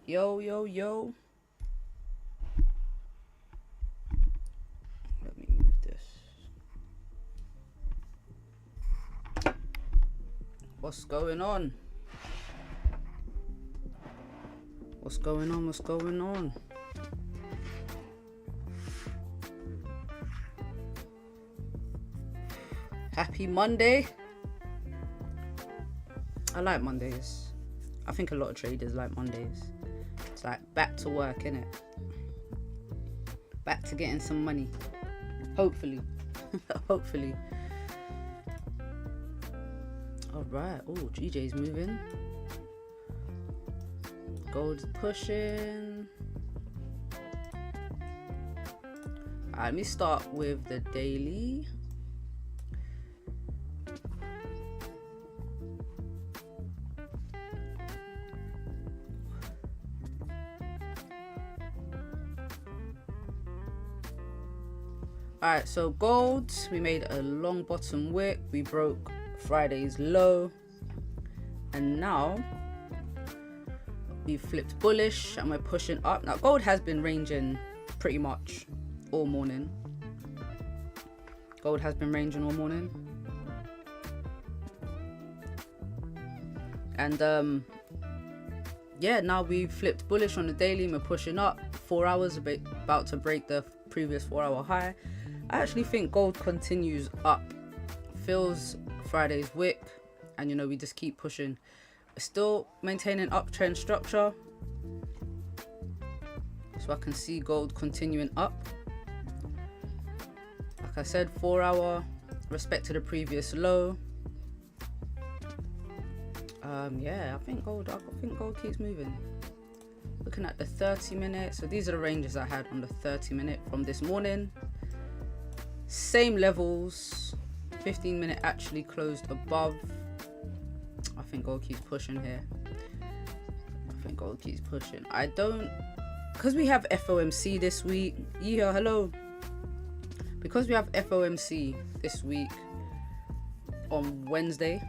Yo, yo, yo. Let me move this. What's going on? What's going on? What's going on? Happy Monday. I like Mondays. I think a lot of traders like Mondays. It's like back to work, innit? Back to getting some money. Hopefully. Hopefully. Alright. Oh, GJ's moving. Gold's pushing. Alright, let me start with the daily. Alright, so gold, we made a long bottom wick, we broke Friday's low, and now we flipped bullish and we're pushing up. Now gold has been ranging pretty much all morning. Gold has been ranging all morning. And yeah, now we flipped bullish on the daily and we're pushing up. 4 hours about to break the previous 4 hour high. I actually think gold continues up, fills Friday's wick, and you know, we just keep pushing. We're still maintaining uptrend structure, so I can see gold continuing up. Like I said, 4 hour, respect to the previous low. Yeah, I think gold keeps moving. Looking at the 30 minute, so these are the ranges I had on the 30 minute from this morning. Same levels. 15 minute actually closed above. I think gold keeps pushing here. I think gold keeps pushing. I don't, because we have FOMC this week. Yeah, hello. Because we have FOMC this week on Wednesday,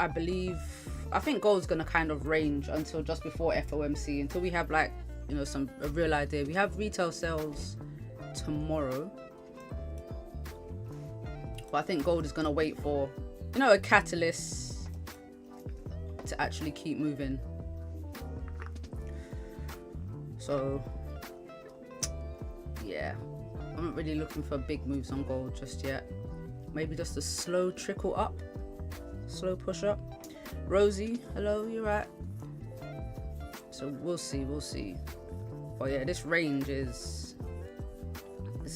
I think gold's gonna kind of range until just before FOMC, until we have, like, you know, a real idea. We have retail sales tomorrow, but I think gold is gonna wait for, you know, a catalyst to actually keep moving. So yeah, I'm not really looking for big moves on gold just yet. Maybe just a slow trickle up, slow push up. Rosie, hello, you're right. So we'll see. But yeah, this range it's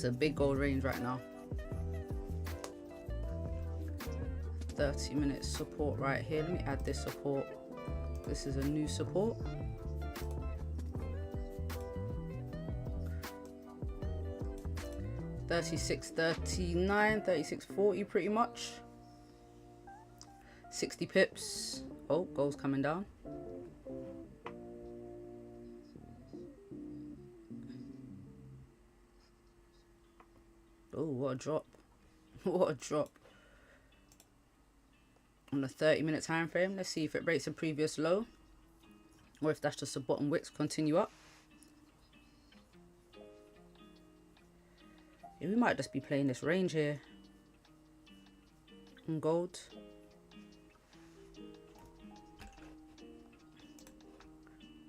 a big gold range right now. 30 minute support right here. Let me add this support. This is a new support. $36.39, $36.40 pretty much. 60 pips. Oh, gold's coming down. Oh, what a drop. What a drop. On the 30 minute time frame, let's see if it breaks a previous low, or if that's just a bottom wicks continue up. Yeah, we might just be playing this range here on gold.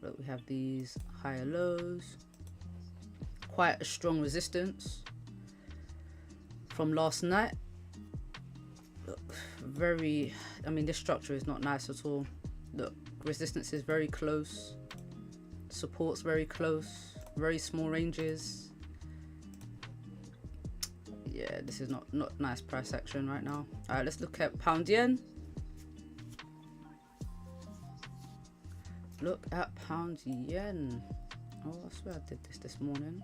Look, we have these higher lows, quite a strong resistance from last night. Look, I mean, this structure is not nice at all. Look, resistance is very close, support's very close, very small ranges. Yeah, this is not nice price action right now. All right, let's look at pound yen. Look at pound yen. Oh, I swear I did this morning.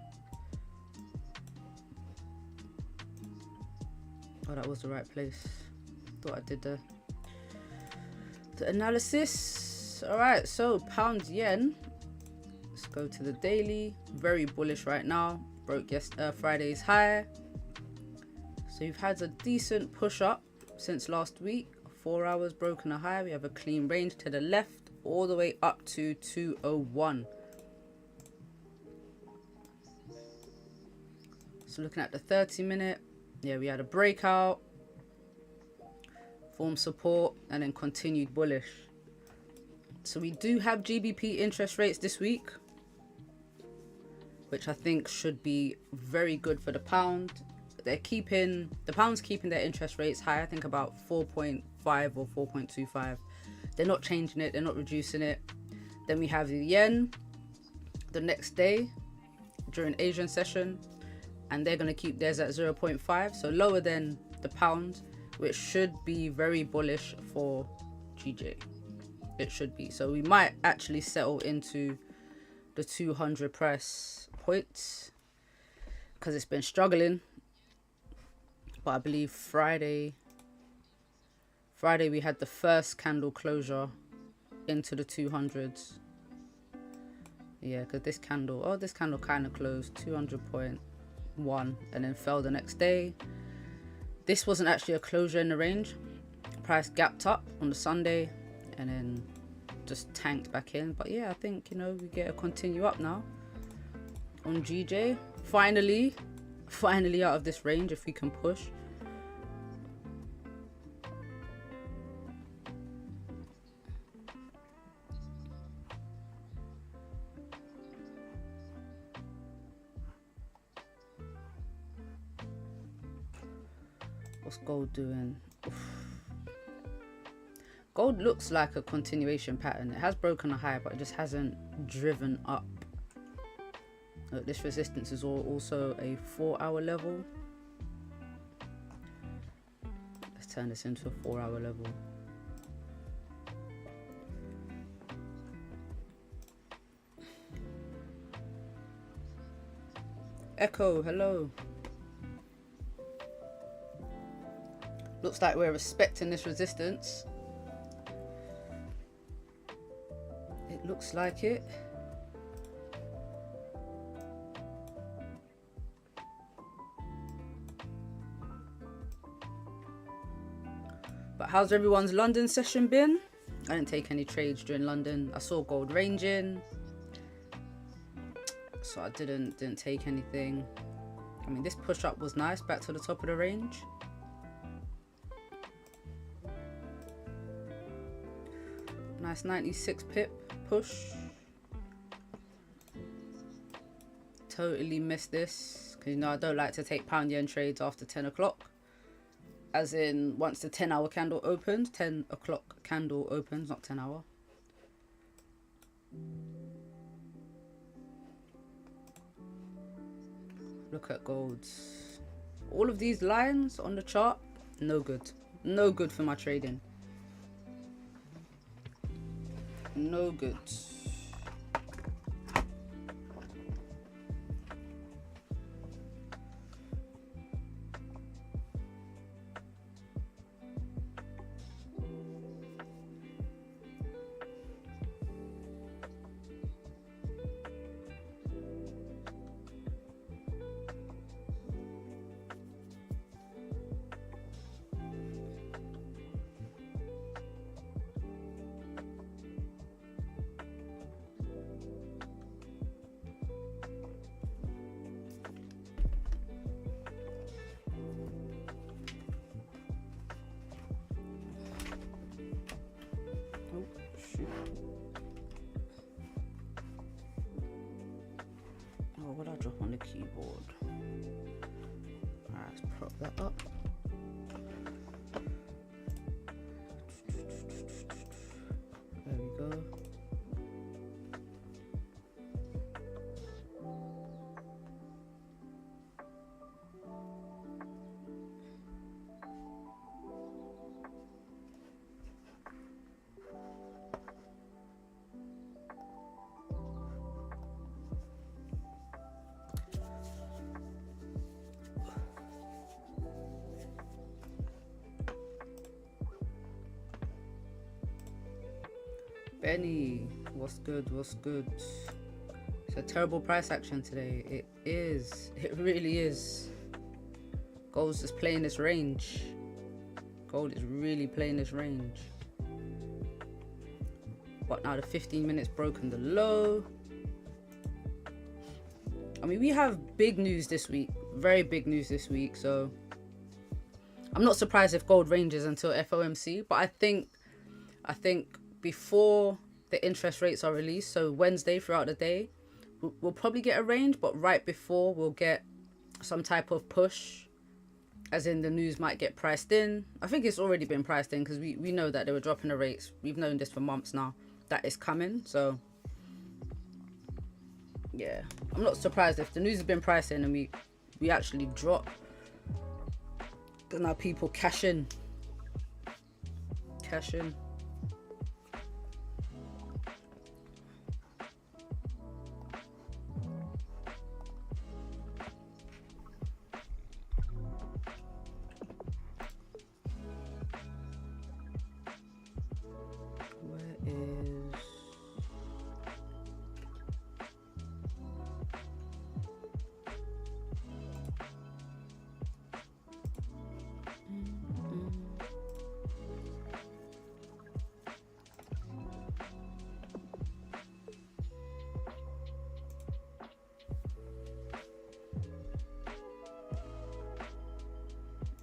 Oh, that was the right place. Thought I did the analysis. All right, so pound yen. Let's go to the daily. Very bullish right now. Broke Friday's high. So you've had a decent push up since last week. 4 hours broken a high. We have a clean range to the left all the way up to 201. So looking at the 30-minute, yeah, we had a breakout, form support, and then continued bullish. So we do have GBP interest rates this week, which I think should be very good for the pound. The pound's keeping their interest rates high, I think about 4.5 or 4.25. They're not changing it, they're not reducing it. Then we have the yen the next day during Asian session, and they're going to keep theirs at 0.5, so lower than the pound, which should be very bullish for GJ. It should be. So we might actually settle into the 200 price points because it's been struggling. But I believe Friday we had the first candle closure into the 200s. Yeah, because this candle kind of closed 200.1 and then fell the next day. This wasn't actually a closure in the range. Price gapped up on the Sunday and then just tanked back in. But yeah, I think, you know, we get a continue up now on GJ. Finally out of this range if we can push. What's gold doing? Oof. Gold looks like a continuation pattern. It has broken a high, but it just hasn't driven up. Look, this resistance is also a 4-hour level. Let's turn this into a 4-hour level. Echo, hello. Looks like we're respecting this resistance. It looks like it. But how's everyone's London session been? I didn't take any trades during London. I saw gold ranging, so I didn't take anything. I mean, this push up was nice, back to the top of the range. Nice 96 pip push. Totally missed this because, you know, I don't like to take pound yen trades after 10 o'clock. As in, once the 10-hour candle opens, 10 o'clock candle opens, not 10 hour. Look at golds. All of these lines on the chart, no good. No good for my trading. No good. Oh, what did I drop on the keyboard? Alright, let's prop that up. There we go. Benny, what's good? What's good? It's a terrible price action today. It is. It really is. Gold's just playing this range. Gold is really playing this range. but now the 15 minutes broken the low. I mean, we have big news this week, very big news this week, so I'm not surprised if gold ranges until FOMC, but I think before the interest rates are released, so Wednesday throughout the day, we'll probably get a range, but right before we'll get some type of push, as in the news might get priced in. I think it's already been priced in because we know that they were dropping the rates. We've known this for months now, that is coming. So yeah, I'm not surprised if the news has been priced in and we actually drop. Because now people cash in.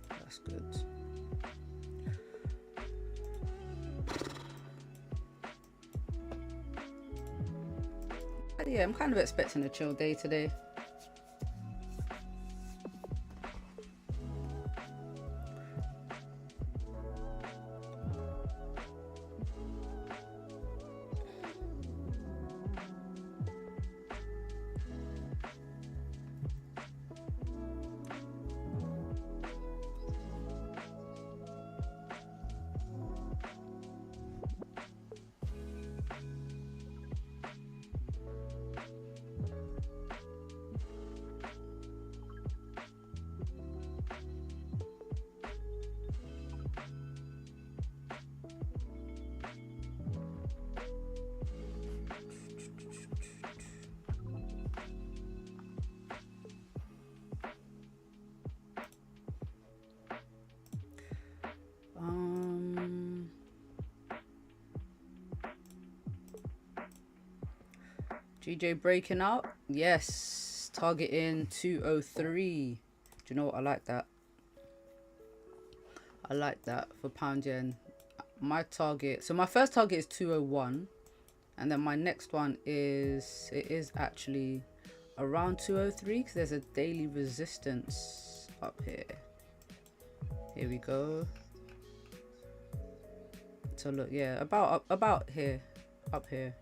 That's good. Yeah, I'm kind of expecting a chill day today. GJ breaking out. Yes, targeting 203. Do you know what? I like that. I like that for pound yen. My target, so my first target is 201, and then my next one is, it is actually around 203 because there's a daily resistance up here. Here we go. So look, yeah, about here, up here.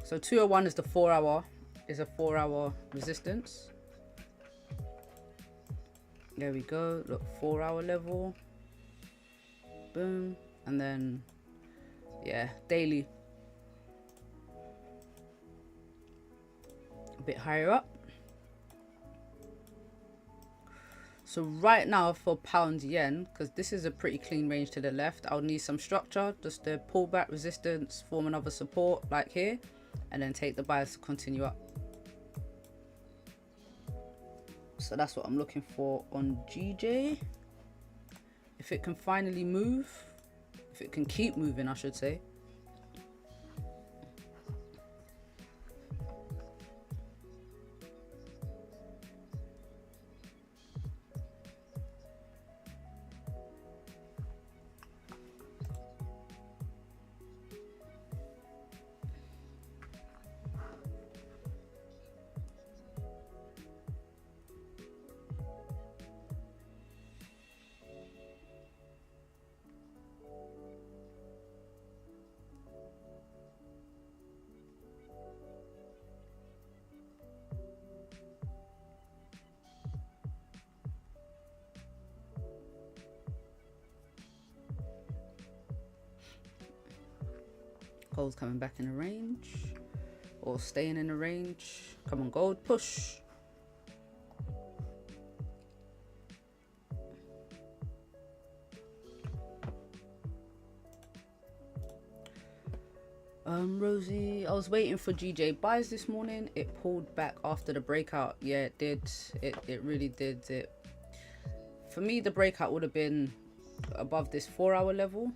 So 201 is the 4 hour, is a 4 hour resistance. There we go. Look, 4 hour level. Boom. And then, yeah, daily. A bit higher up. So right now for pound yen, because this is a pretty clean range to the left, I'll need some structure, just to pull back resistance, form another support like here, and then take the bias to continue up. So that's what I'm looking for on GJ. If it can finally move, if it can keep moving, I should say. Gold's coming back in a range, or staying in a range. Come on, gold, push. Rosie, I was waiting for GJ buys this morning. It pulled back after the breakout. Yeah, it did. It really did. For me, the breakout would have been above this 4-hour level.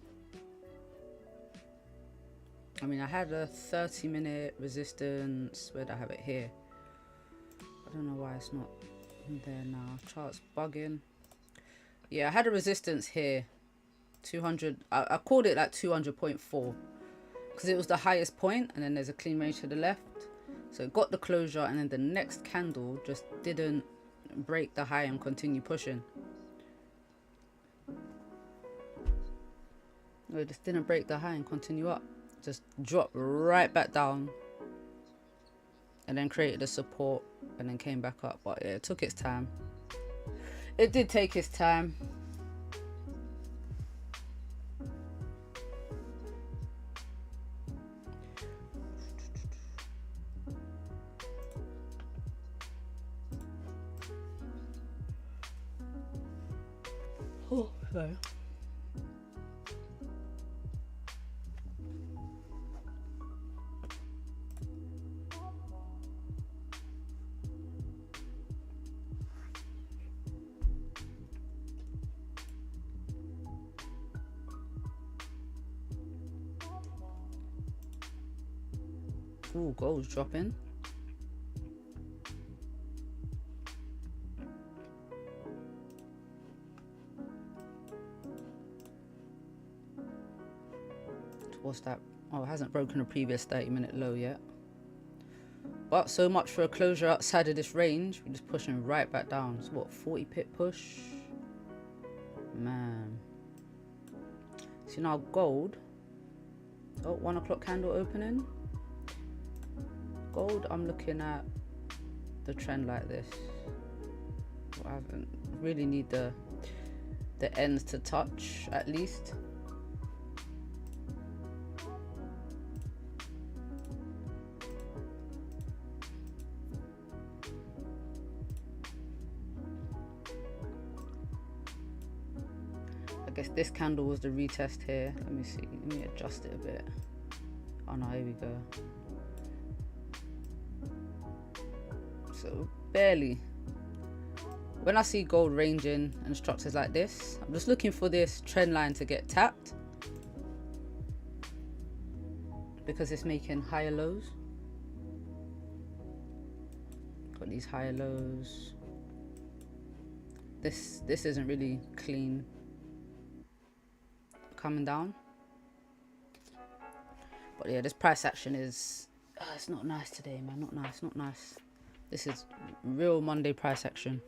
I mean, I had a 30-minute resistance. Where did I have it? Here. I don't know why it's not there now. Chart's bugging. Yeah, I had a resistance here. 200. I called it like 200.4 because it was the highest point, and then there's a clean range to the left. So it got the closure, and then the next candle just didn't break the high and continue pushing. It just didn't break the high and continue up. Just dropped right back down, and then created a support, and then came back up. But yeah, it took its time. It did take its time. Oh, sorry. Ooh, gold's dropping. What's that? Oh, it hasn't broken a previous 30-minute low yet. But so much for a closure outside of this range. We're just pushing right back down. It's what, 40 pip push? Man. See now gold. Oh, 1 o'clock candle opening. Gold, I'm looking at the trend like this. I haven't really need the ends to touch at least. I guess this candle was the retest here. Let me see. Let me adjust it a bit. Oh no, here we go. So barely. When I see gold ranging and structures like this, I'm just looking for this trend line to get tapped because it's making higher lows. Got these higher lows. This isn't really clean. Coming down. But yeah, this price action is it's not nice today, man. Not nice, not nice. This is real Monday price action.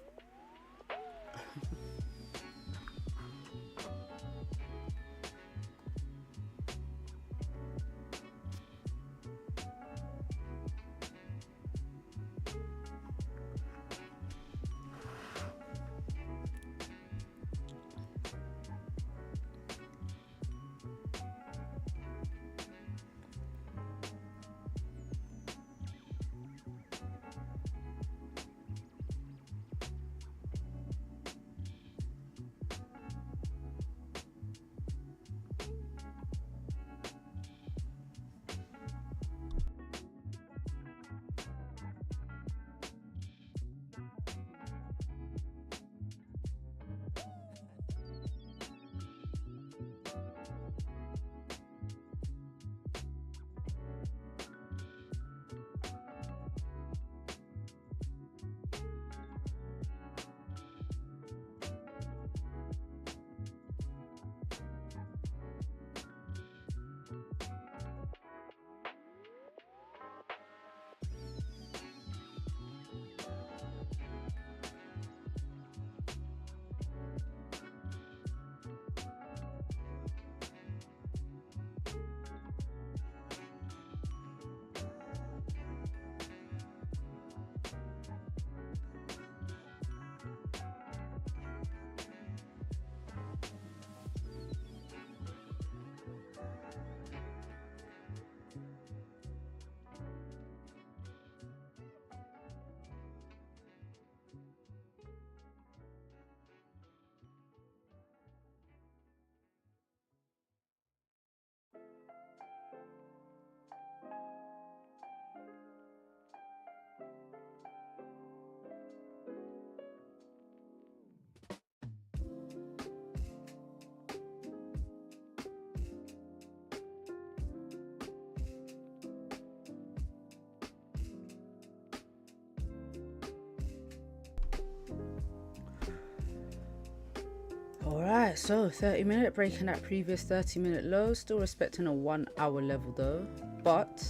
Alright, so 30-minute, breaking that previous 30-minute low, still respecting a 1 hour level though, but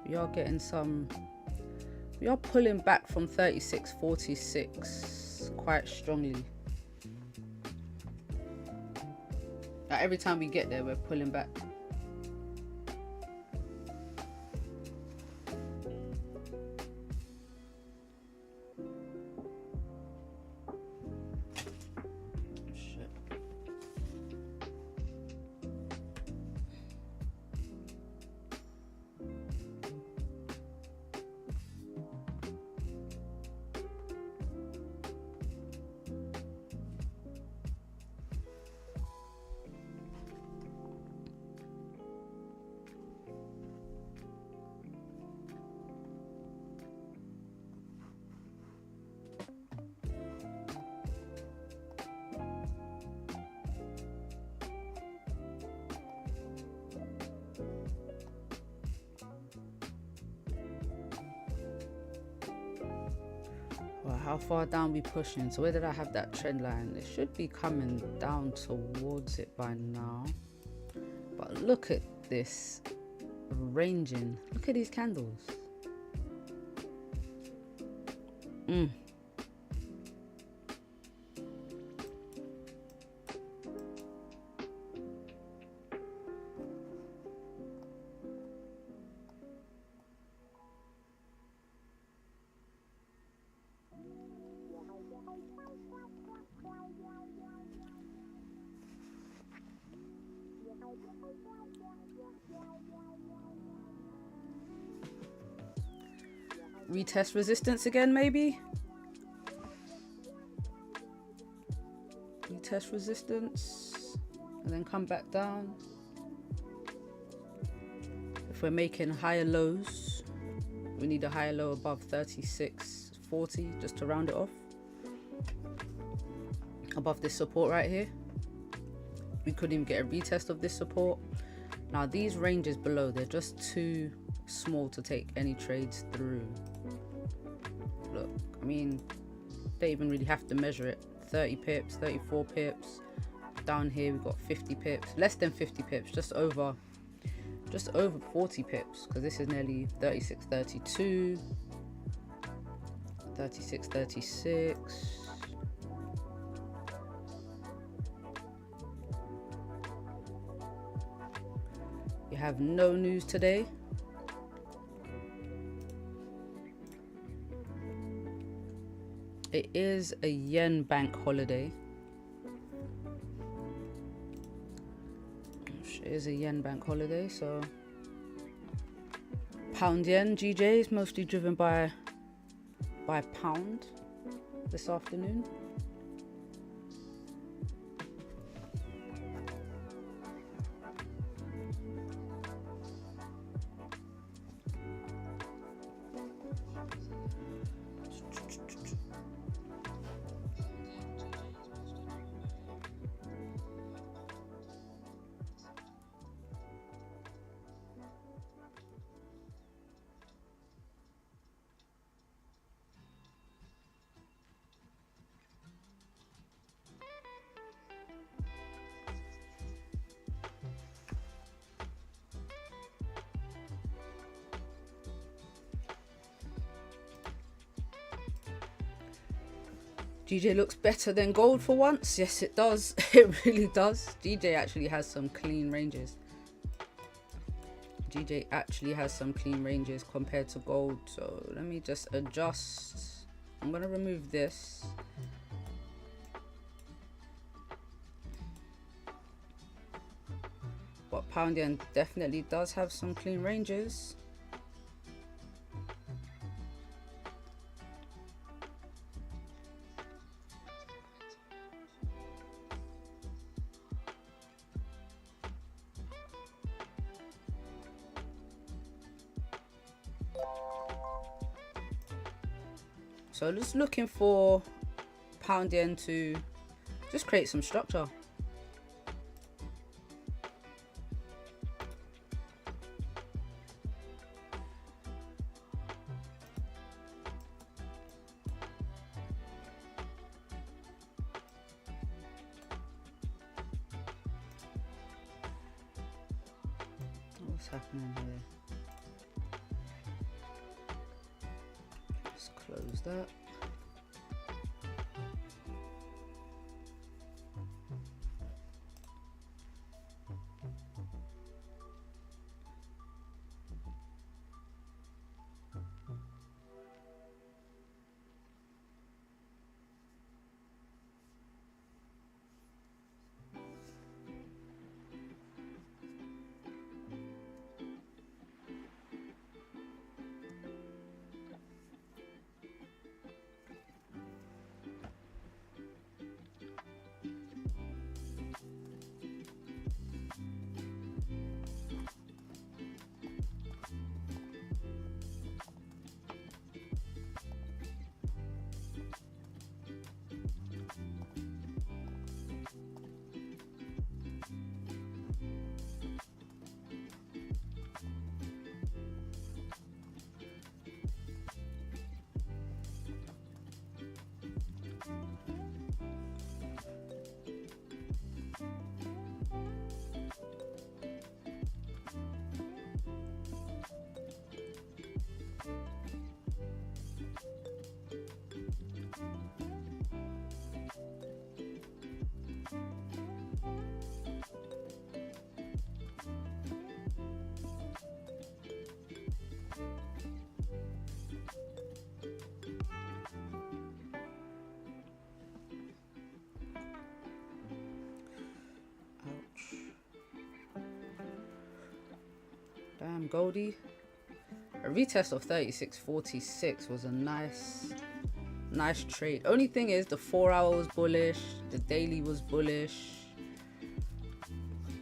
we are getting some, we are pulling back from 36.46 quite strongly. Like every time we get there, we're pulling back. How far down we pushing? So where did I have that trend line? It should be coming down towards it by now. But look at this ranging. Look at these candles. Retest resistance again, maybe? Retest resistance and then come back down. If we're making higher lows, we need a higher low above 36.40 just to round it off. Above this support right here. We couldn't even get a retest of this support. Now these ranges below, they're just too small to take any trades through. Look, I mean, they even really have to measure it. 30 pips, 34 pips. Down here we've got 50 pips, less than 50 pips, just over 40 pips, because this is nearly 36.32, 36.36. You have no news today. It is a yen bank holiday. It is a yen bank holiday, so pound yen GJ is mostly driven by pound this afternoon. GJ looks better than gold for once. Yes, it does. It really does. GJ actually has some clean ranges. GJ actually has some clean ranges compared to gold. So let me just adjust. I'm going to remove this. But pound yen definitely does have some clean ranges. So just looking for pound yen to just create some structure. what's happening here. Let's close that. Damn, Goldie. A retest of 36.46 was a nice trade. Only thing is the 4 hour was bullish, the daily was bullish,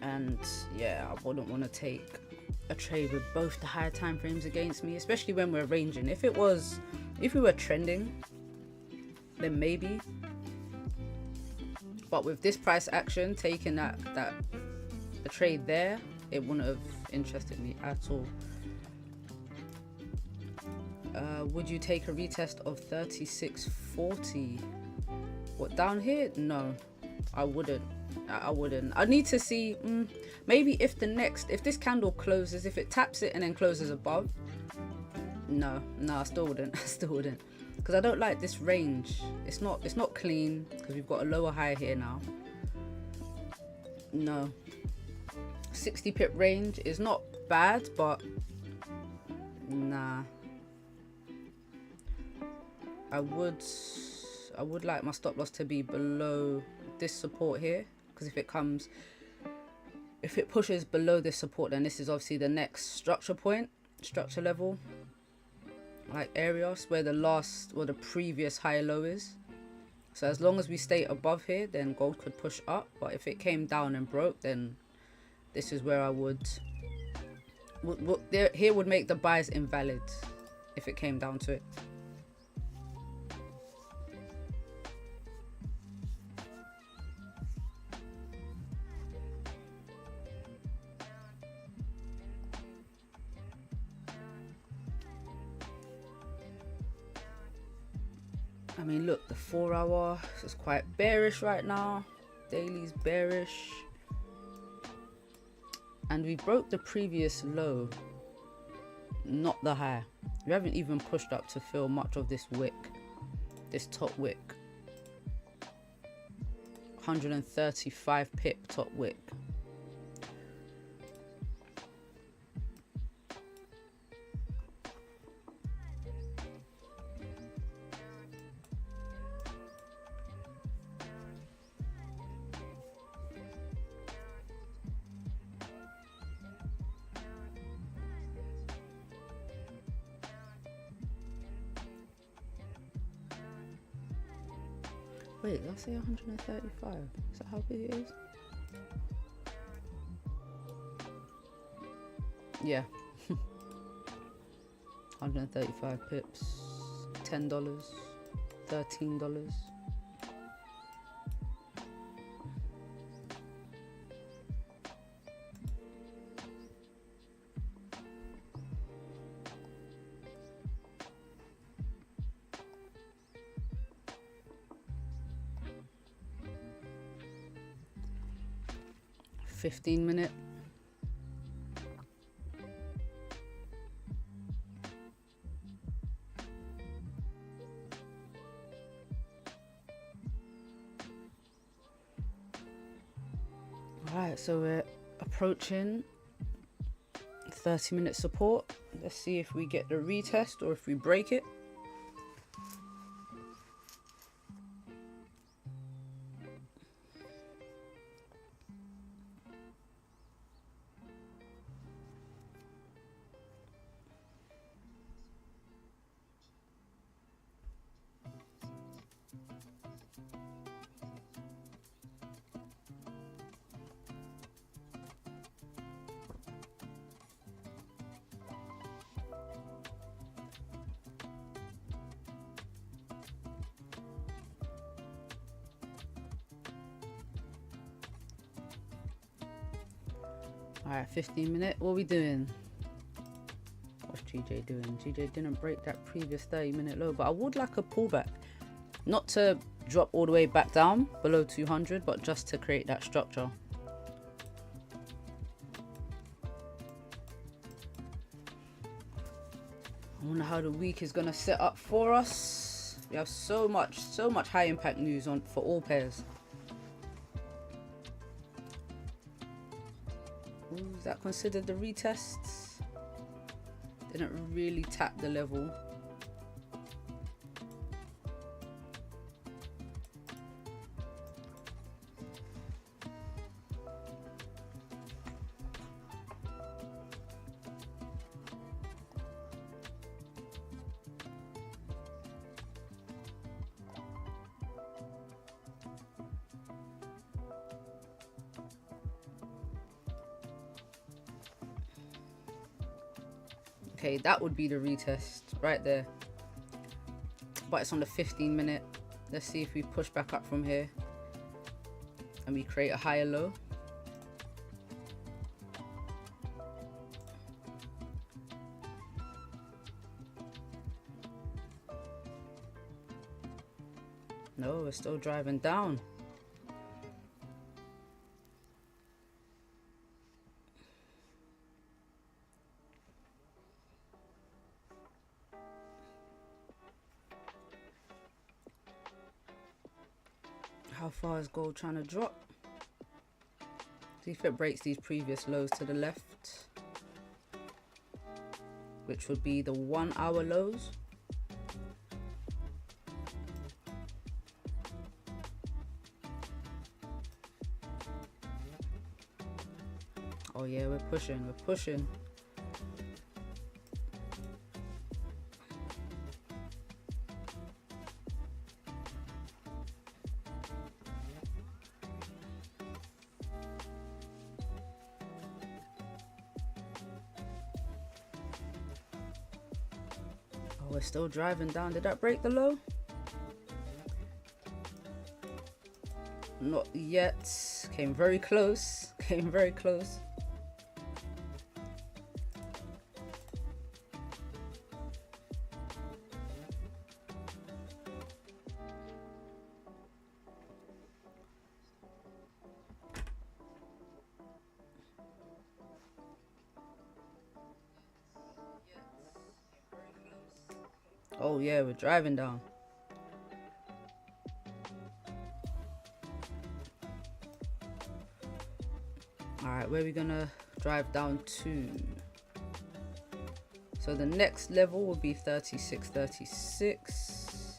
and yeah, I wouldn't want to take a trade with both the higher time frames against me, especially when we're ranging. If we were trending, then maybe, but with this price action, taking that a trade there, it wouldn't have interested me at all. Would you take a retest of 36.40? What, down here? No, I wouldn't. I need to see, maybe if this candle closes, if it taps it and then closes above. No, I still wouldn't. Because I don't like this range. It's not clean, because we've got a lower high here now. No. 60 pip range is not bad, but nah. I would like my stop loss to be below this support here, because if it pushes below this support, then this is obviously the next structure level, like area where the previous high low is. So as long as we stay above here, then gold could push up. But if it came down and broke, then this is where I would make the buys invalid if it came down to it. I mean, look, the 4 hour is quite bearish right now. Daily's bearish. And we broke the previous low, not the high. We haven't even pushed up to fill much of this wick, this top wick. 135 pip top wick. Wait, did I say 135? Is that how big it is? Yeah. 135 pips. $10. $13. $15 minute. Alright, so we're approaching 30-minute support. Let's see if we get the retest or if we break it. Alright, 15-minute. What are we doing? What's GJ doing? GJ didn't break that previous 30-minute low, but I would like a pullback. Not to drop all the way back down below 200, but just to create that structure. I wonder how the week is going to set up for us. We have so much high impact news on for all pairs. Is that considered the retests? Didn't really tap the level. Okay, that would be the retest right there. But it's on the 15-minute. Let's see if we push back up from here and we create a higher low. No, we're still driving down. How far is gold trying to drop? See if it breaks these previous lows to the left, which would be the 1 hour lows. Oh yeah, we're pushing. We're still driving down. Did that break the low? Not yet. Came very close. Came very close. Oh yeah, we're driving down. Alright, where are we gonna drive down to? So the next level will be 36.36.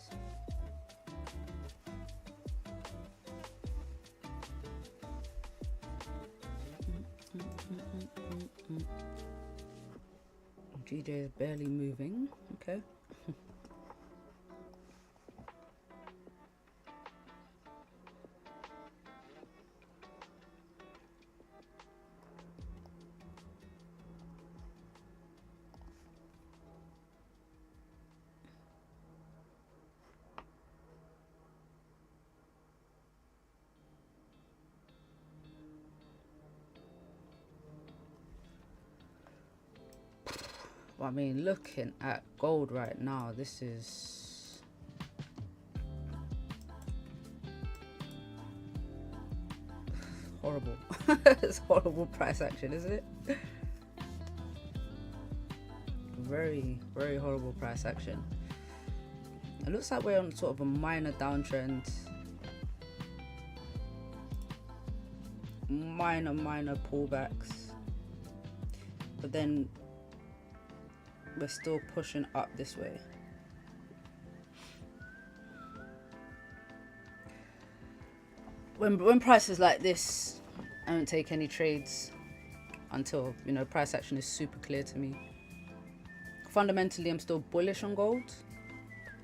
GJ is barely moving. Okay. Well, I mean, looking at gold right now, this is horrible. It's horrible price action, isn't it? Very, very horrible price action. It looks like we're on sort of a minor downtrend. minor pullbacks, but then we're still pushing up this way. When prices like this, I don't take any trades until, you know, price action is super clear to me. Fundamentally, I'm still bullish on gold,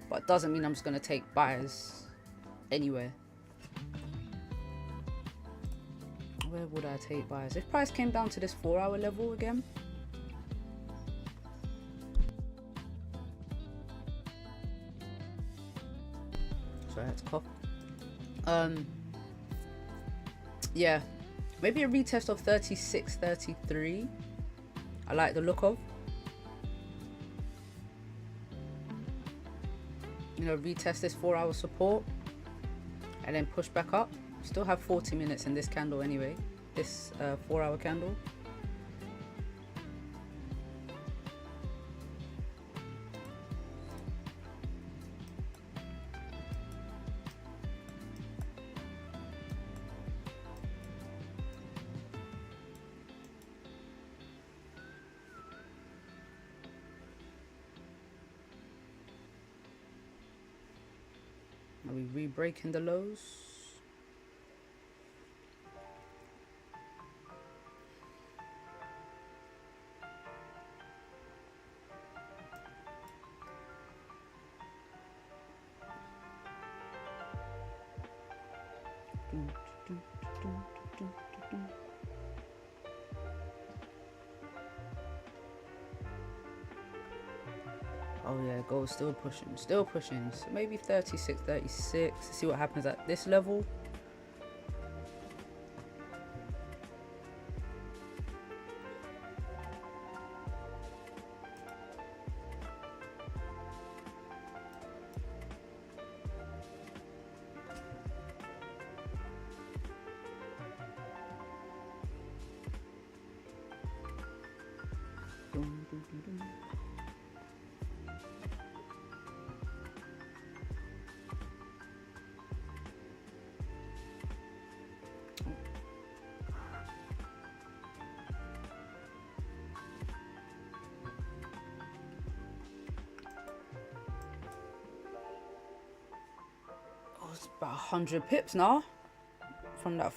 but it doesn't mean I'm just going to take buys anywhere. Where would I take buys? If price came down to this 4-hour level again, sorry, that's cough. Yeah, maybe a retest of 36.33. I like the look of. You know, retest this 4-hour support and then push back up. Still have 40 minutes in this candle anyway, this 4-hour candle. Are we re-breaking the lows? Oh yeah, gold still pushing. So maybe 36, 36. See what happens at this level. It's about 100 pips now from that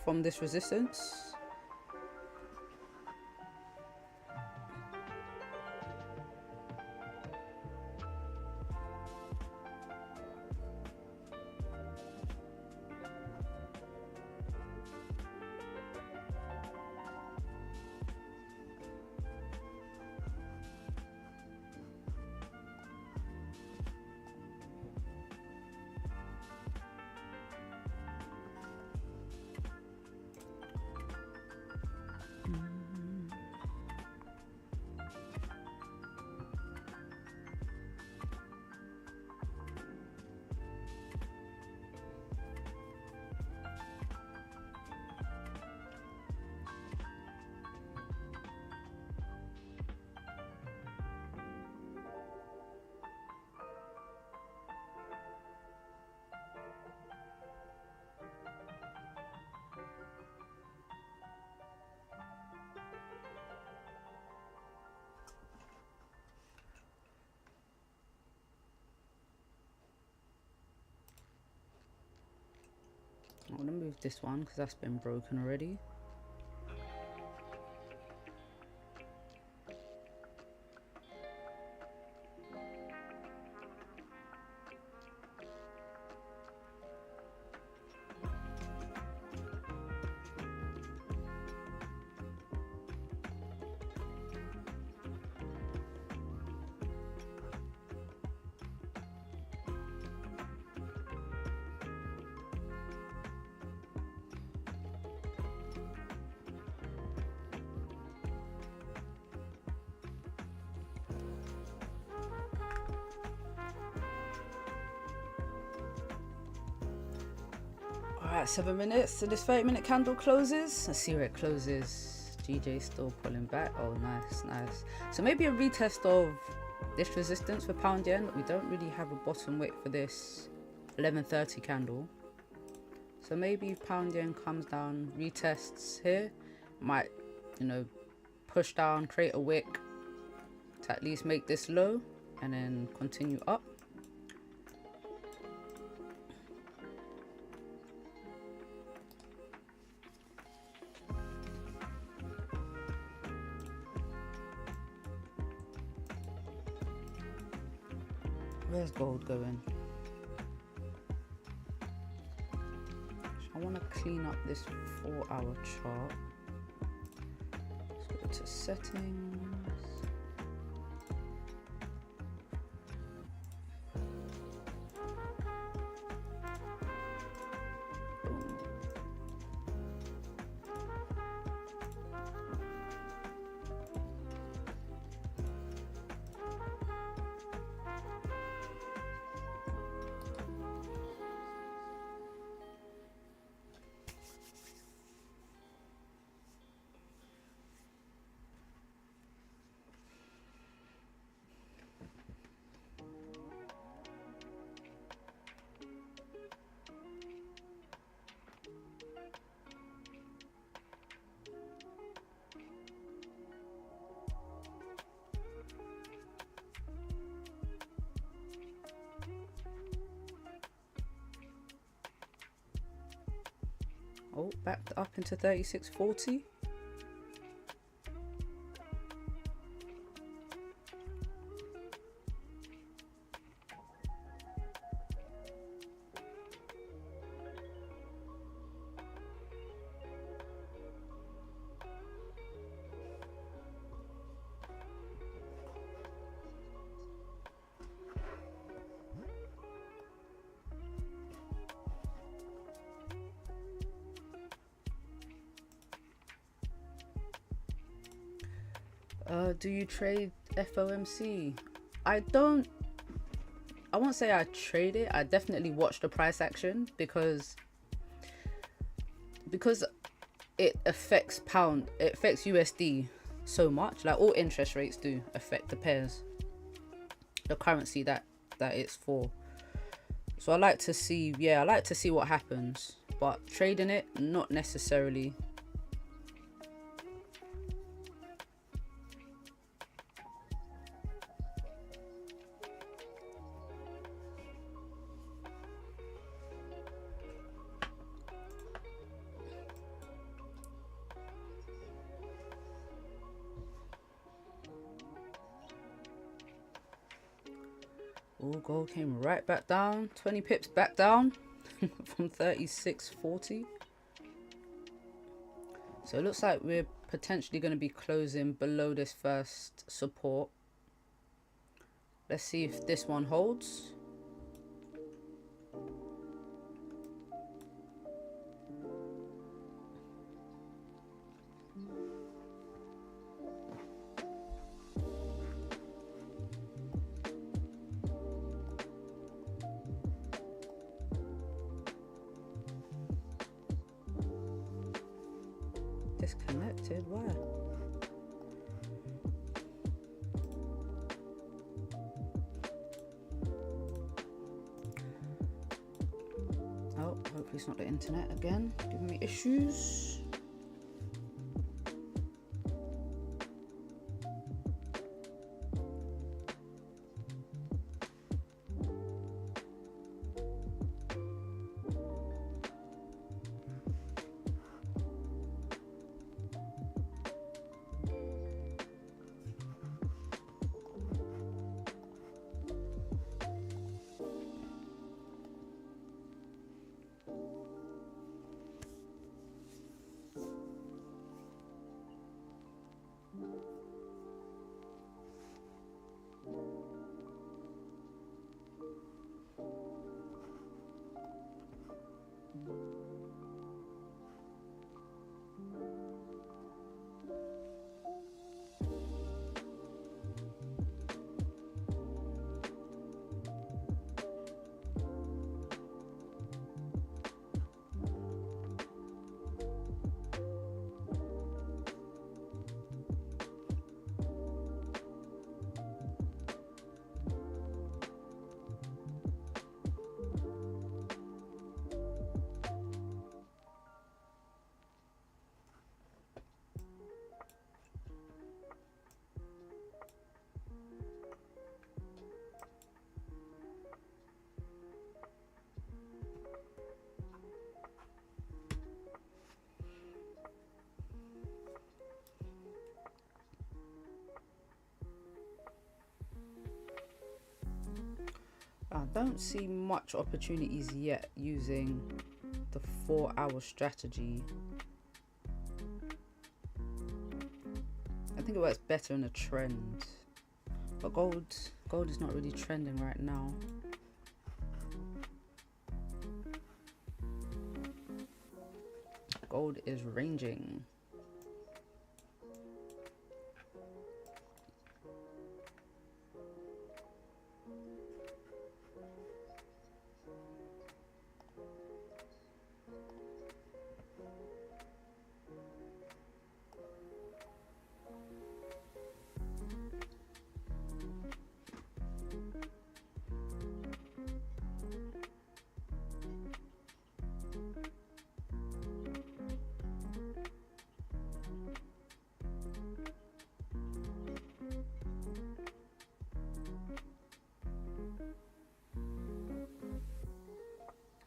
from this resistance. I'm gonna move this one because that's been broken already. Alright, 7 minutes to this 30-minute candle closes. Let's see where it closes. GJ still pulling back. Oh, nice, nice. So maybe a retest of this resistance for pound yen. We don't really have a bottom wick for this 11:30 candle. So maybe pound yen comes down, retests here, might, you know, push down, create a wick to at least make this low and then continue up. Where's gold going? I want to clean up this 4-hour chart. Let's go to settings. Oh, backed up into 36.40. Do you trade FOMC? I won't say I trade it. I definitely watch the price action because it affects it affects USD so much. Like all interest rates do affect the pairs, the currency that it's for. So I like to see, I like to see what happens, but trading it, not necessarily. Oh, gold came right back down, 20 pips back down from 36.40. So it looks like we're potentially going to be closing below this first support. Let's see if this one holds. Disconnected, where? Oh, hopefully it's not the internet again giving me issues. I don't see much opportunities yet using the 4-hour strategy. I think it works better in a trend, but gold is not really trending right now. Gold is ranging.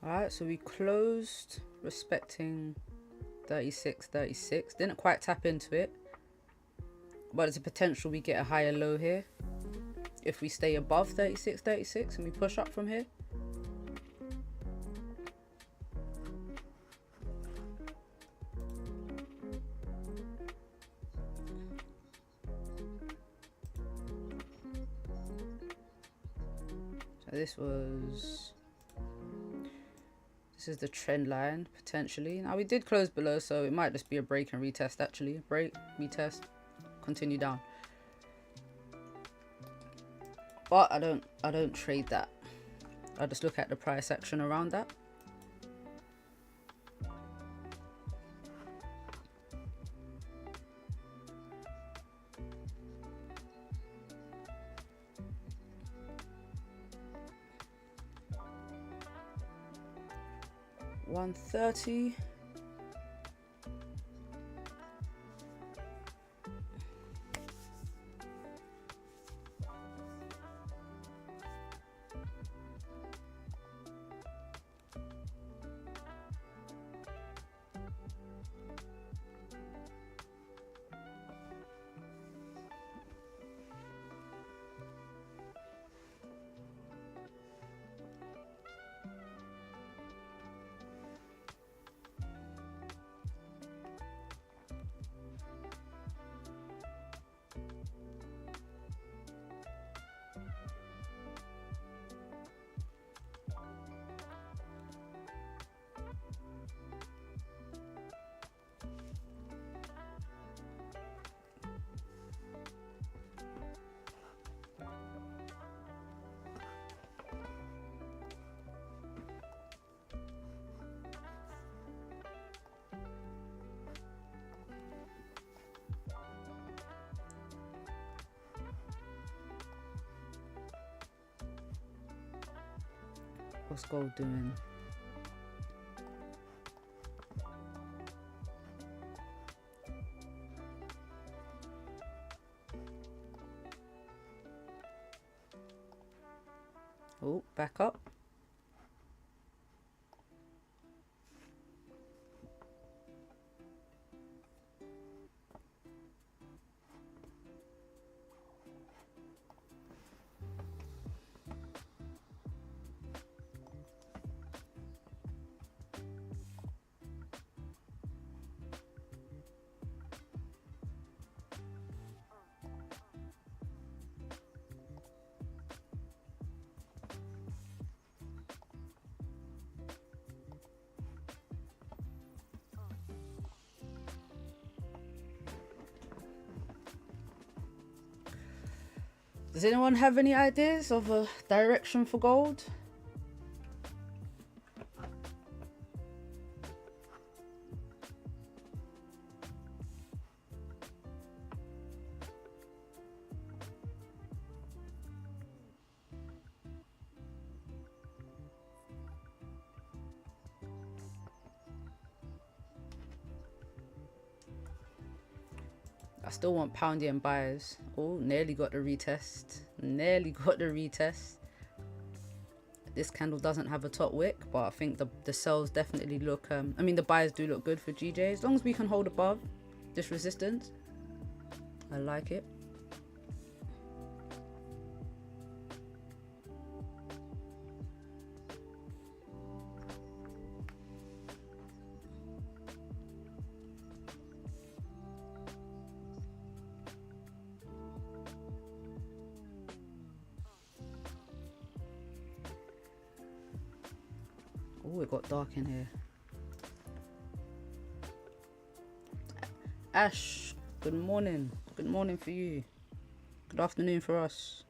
Alright, so we closed respecting 36.36. Didn't quite tap into it, but there's a potential we get a higher low here if we stay above 36.36 and we push up from here. So this is the trend line potentially. Now we did close below, so it might just be a break and retest actually. Break, retest, continue down. But I don't trade that. I just look at the price action around that. $130. What's gold doing? Oh, back up. Does anyone have any ideas of a direction for gold? I still want pound yen buyers. Oh, nearly got the retest. Nearly got the retest. This candle doesn't have a top wick, but I think the sells definitely look, I mean the buyers do look good for GJ. As long as we can hold above this resistance, I like it. Oh, it got dark in here. Ash, good morning. Good morning for you. Good afternoon for us.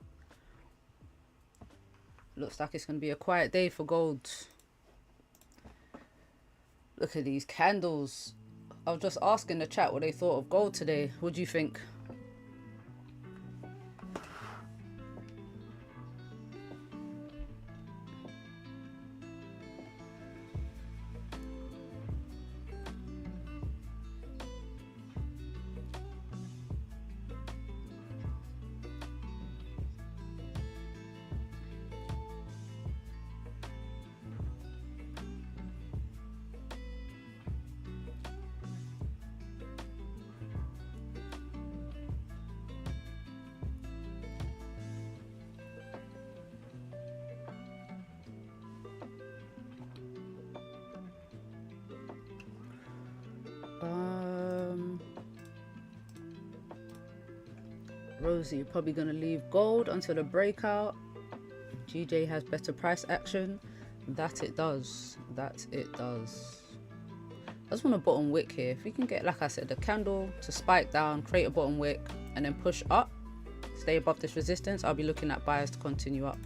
Looks like it's going to be a quiet day for gold. Look at these candles. I was just asking the chat what they thought of gold today. What do you think? Rosie, you're probably going to leave gold until the breakout. GJ has better price action. That it does. That it does. I just want a bottom wick here. If we can get, like I said, the candle to spike down, create a bottom wick, and then push up, stay above this resistance, I'll be looking at buyers to continue up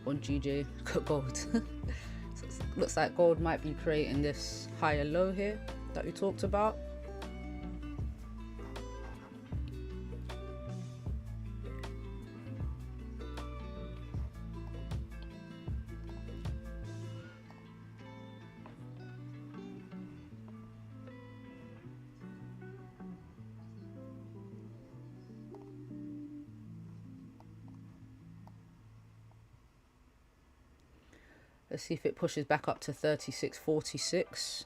on GJ gold. So looks like gold might be creating this higher low here that we talked about. Let's see if it pushes back up to 36.46.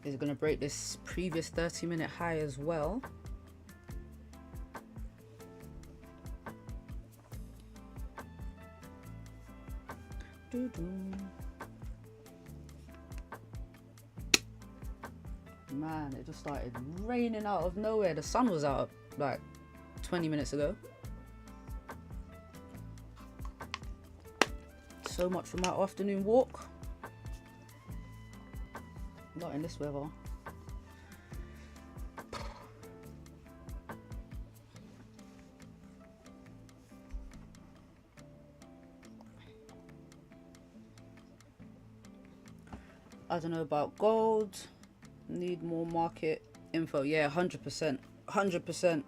Is going to break this previous 30-minute high as well. Man, it just started raining out of nowhere. The sun was out like 20 minutes ago. So much for my afternoon walk. Not in this weather. I don't know about gold. Need more market info. Yeah, 100%. 100%.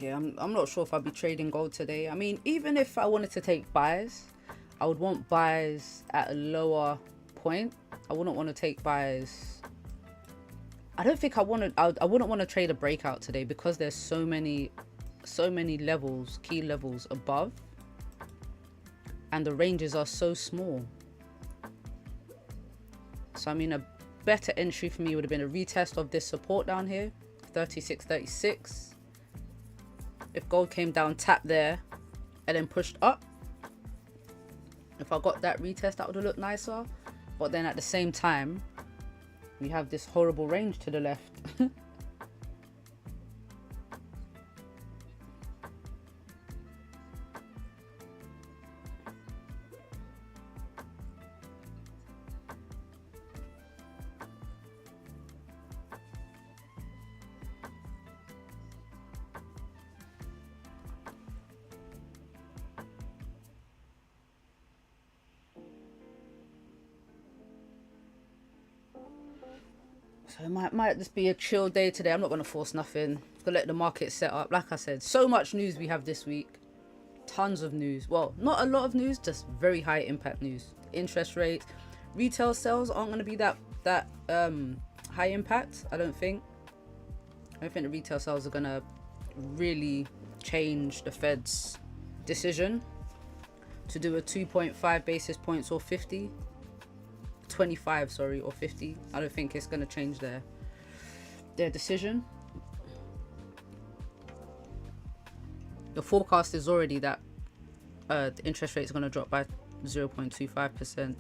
Yeah, I'm not sure if I'll be trading gold today. I mean, even if I wanted to take buys, I would want buys at a lower point. I wouldn't want to take buys. I don't think I wouldn't want to trade a breakout today because there's so many levels, key levels above, and the ranges are so small. So I mean, a better entry for me would have been a retest of this support down here, 36.36. If gold came down, tapped there, and then pushed up. If I got that retest, that would have looked nicer. But then at the same time, we have this horrible range to the left. So it might just be a chill day today. I'm not going to force nothing. Gonna let the market set up. Like I said, so much news we have this week. Tons of news. Well, not a lot of news, just very high impact news. Interest rates, retail sales aren't going to be that high impact. I don't think the retail sales are going to really change the Fed's decision to do a 2.5 basis points or 50 25, sorry, or 50. I don't think it's going to change their decision. The forecast is already that the interest rate is going to drop by 0.25%.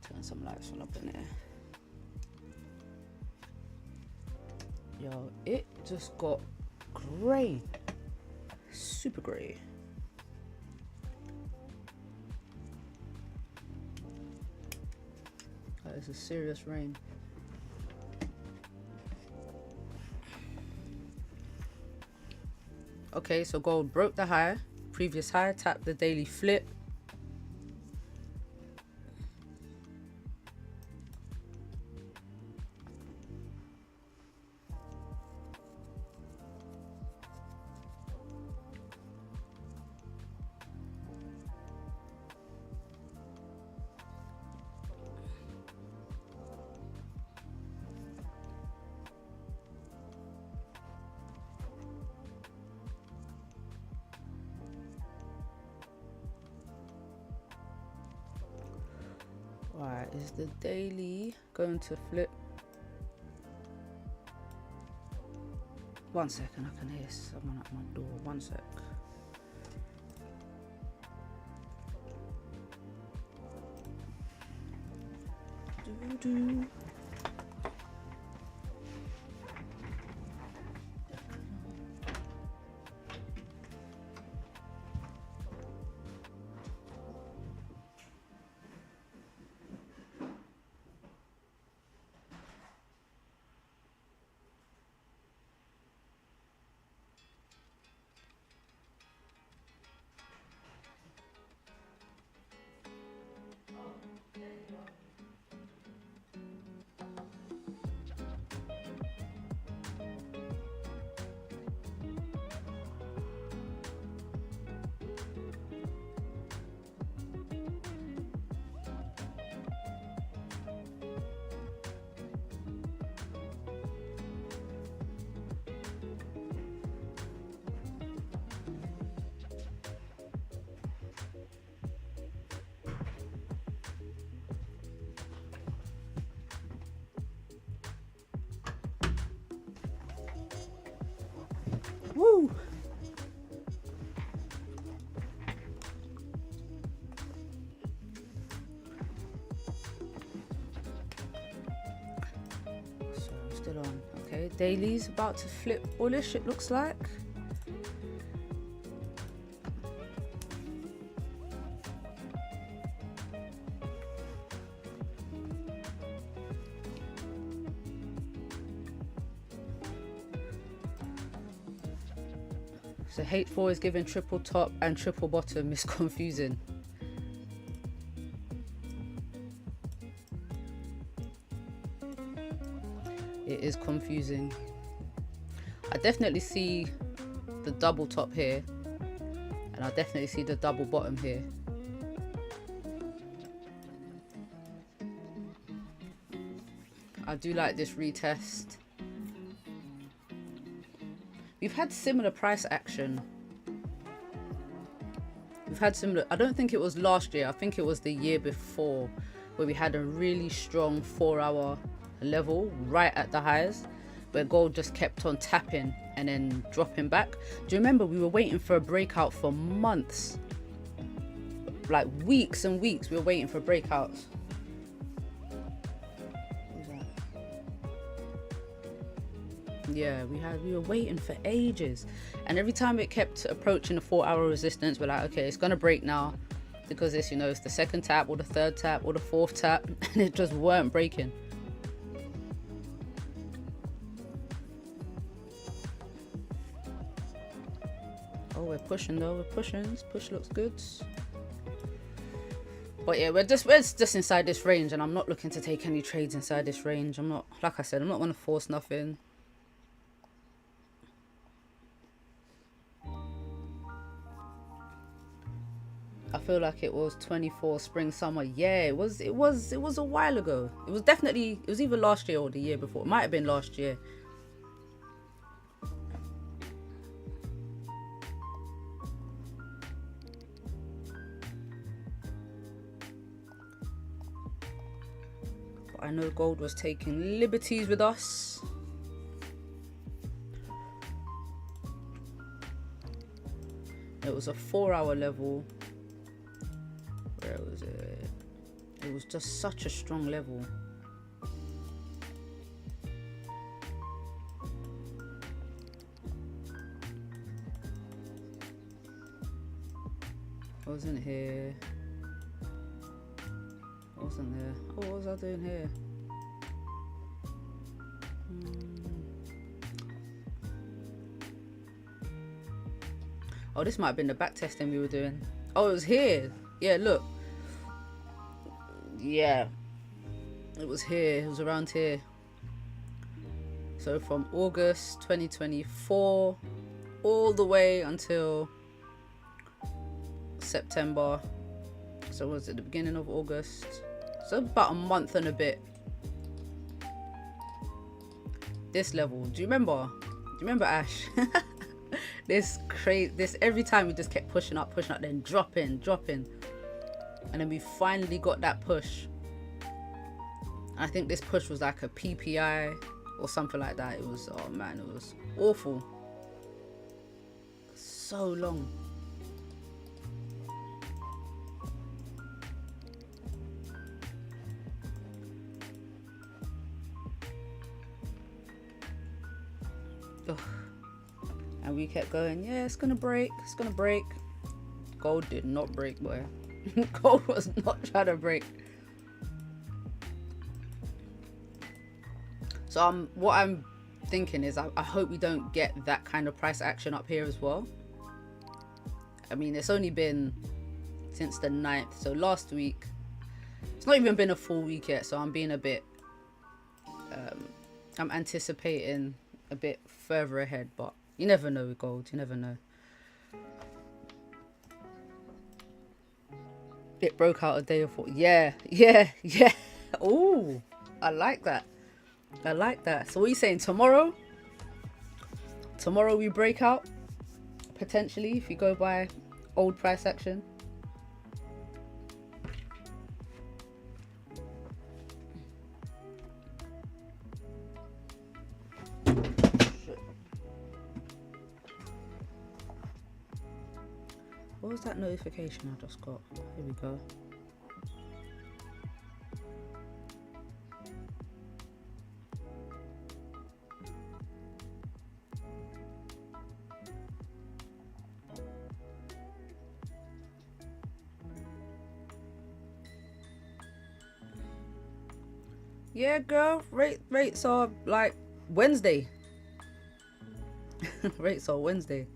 Turn some lights on up in there. Yo, it just got grey, super grey. That is a serious rain. Okay, so gold broke the high, previous high, tapped the daily flip. Right, is the daily going to flip? One second, I can hear someone at my door. One sec. Doo-doo. Woo! So I'm still on. Okay, daily's about to flip bullish, it looks like. So H4 is giving triple top and triple bottom. It's confusing. It is confusing. I definitely see the double top here, and I definitely see the double bottom here. I do like this retest. We've had similar price action. We've had similar, I don't think it was last year, I think it was the year before, where we had a really strong 4-hour level right at the highs, where gold just kept on tapping and then dropping back. Do you remember we were waiting for a breakout for months? Like weeks and weeks we were waiting for breakouts. Yeah, we were waiting for ages, and every time it kept approaching the 4-hour resistance, we're like, okay, it's gonna break now, because it's, you know, it's the second tap or the third tap or the fourth tap, and it just weren't breaking. Oh, we're pushing though, we're pushing. This push looks good. But yeah, we're just inside this range, and I'm not looking to take any trades inside this range. I'm not, like I said, I'm not gonna force nothing. I feel like it was 24 spring summer. Yeah, it was a while ago. It was either last year or the year before. It might have been last year. But I know gold was taking liberties with us. It was a 4-hour level. Where was it? It was just such a strong level. Wasn't here. Wasn't there. Oh, what was I doing here? Oh, this might have been the back testing we were doing. Oh, it was here. Yeah, look. Yeah. It was here. It was around here. So from August 2024 all the way until September. So was it the beginning of August? So about a month and a bit. This level. Do you remember? Ash? This every time we just kept pushing up, then dropping, and then we finally got that push. I think this push was like a PPI or something like that. It was, oh man, it was awful. So long. Ugh. And we kept going, yeah, it's gonna break. Gold did not break, boy. Gold was not trying to break. So what I'm thinking is I hope we don't get that kind of price action up here as well. I mean, it's only been since the 9th, so last week. It's not even been a full week yet, so I'm being a bit I'm anticipating a bit further ahead, but you never know with gold, you never know. It broke out a day or 4. Yeah. Oh, I like that. So what are you saying? Tomorrow we break out, potentially, if you go by old price action. What was that notification I just got? Here we go. Yeah, girl, rates are like Wednesday. Rates are Wednesday.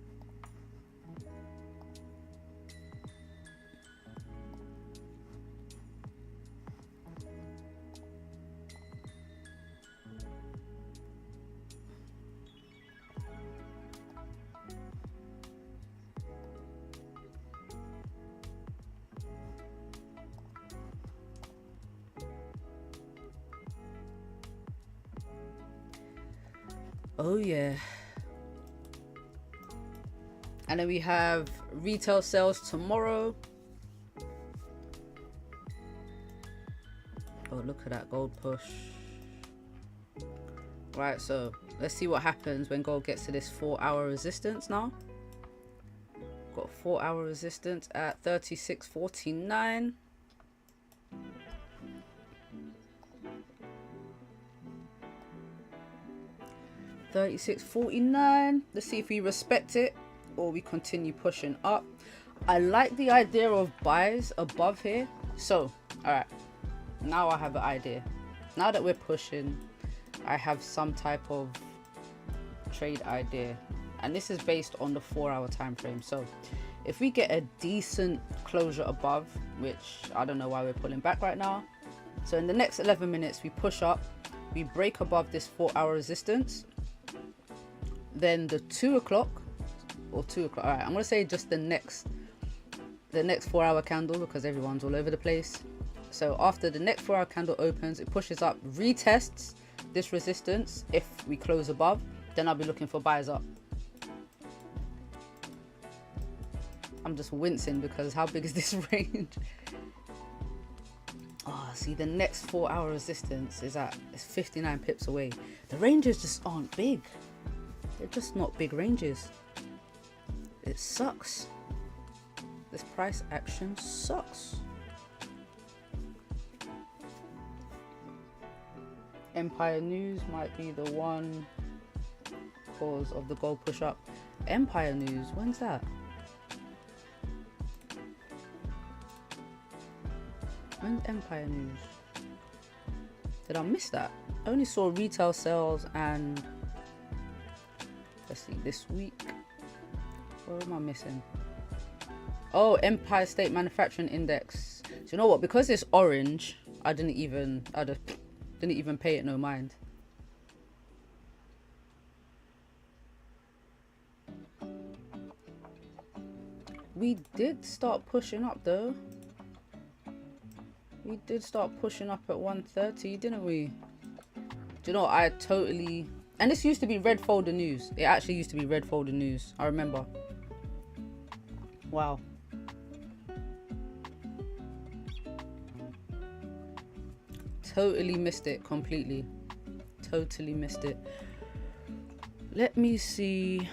Oh yeah. And then we have retail sales tomorrow. Oh, look at that gold push. Right, so let's see what happens when gold gets to this 4-hour resistance now. Got 4-hour resistance at 36.49. $36.49. Let's see if we respect it or we continue pushing up. I like the idea of buys above here. So, all right, now I have an idea. Now that we're pushing, I have some type of trade idea, and this is based on the 4-hour time frame. So if we get a decent closure above, which I don't know why we're pulling back right now, so in the next 11 minutes we push up, we break above this 4-hour resistance, then the 2 o'clock or 2 o'clock, all right, I'm gonna say just the next the next 4 hour candle because everyone's all over the place. So after the next 4 hour candle opens, it pushes up, retests this resistance. If we close above, then I'll be looking for buys up. I'm just wincing because how big is this range? Oh, see, the next 4 hour resistance is it's 59 pips away. The ranges just aren't big. They're just not big ranges. It sucks. This price action sucks. Empire News might be the one cause of the gold push up. Empire News, when's that? When's Empire News? Did I miss that? I only saw retail sales and let's see, this week. What am I missing? Oh, Empire State Manufacturing Index. So you know what? Because it's orange, I didn't even pay it no mind. We did start pushing up though. We did start pushing up at 130, didn't we? Do you know what? I totally... And this used to be red folder news. It actually used to be red folder news. I remember. Wow. Totally missed it completely. Totally missed it. Let me see.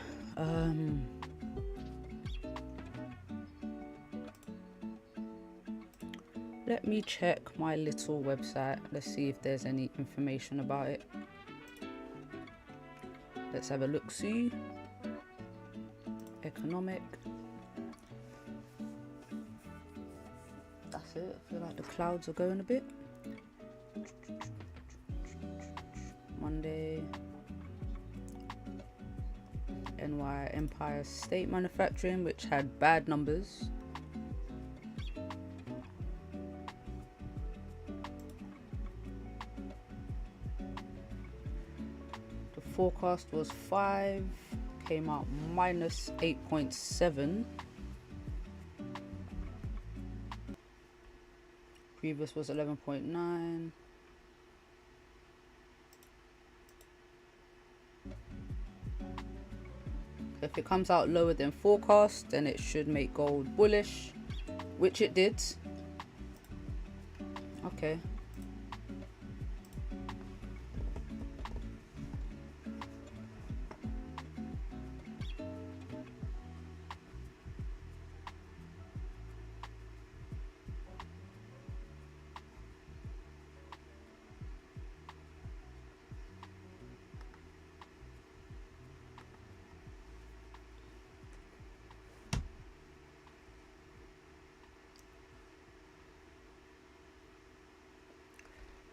Let me check my little website. Let's see if there's any information about it. Let's have a look. See. Economic. That's it. I feel like the clouds are going a bit. Monday. NY Empire State Manufacturing, which had bad numbers. The forecast was 5, came out minus 8.7. Previous was 11.9. If it comes out lower than forecast, then it should make gold bullish, which it did. Okay.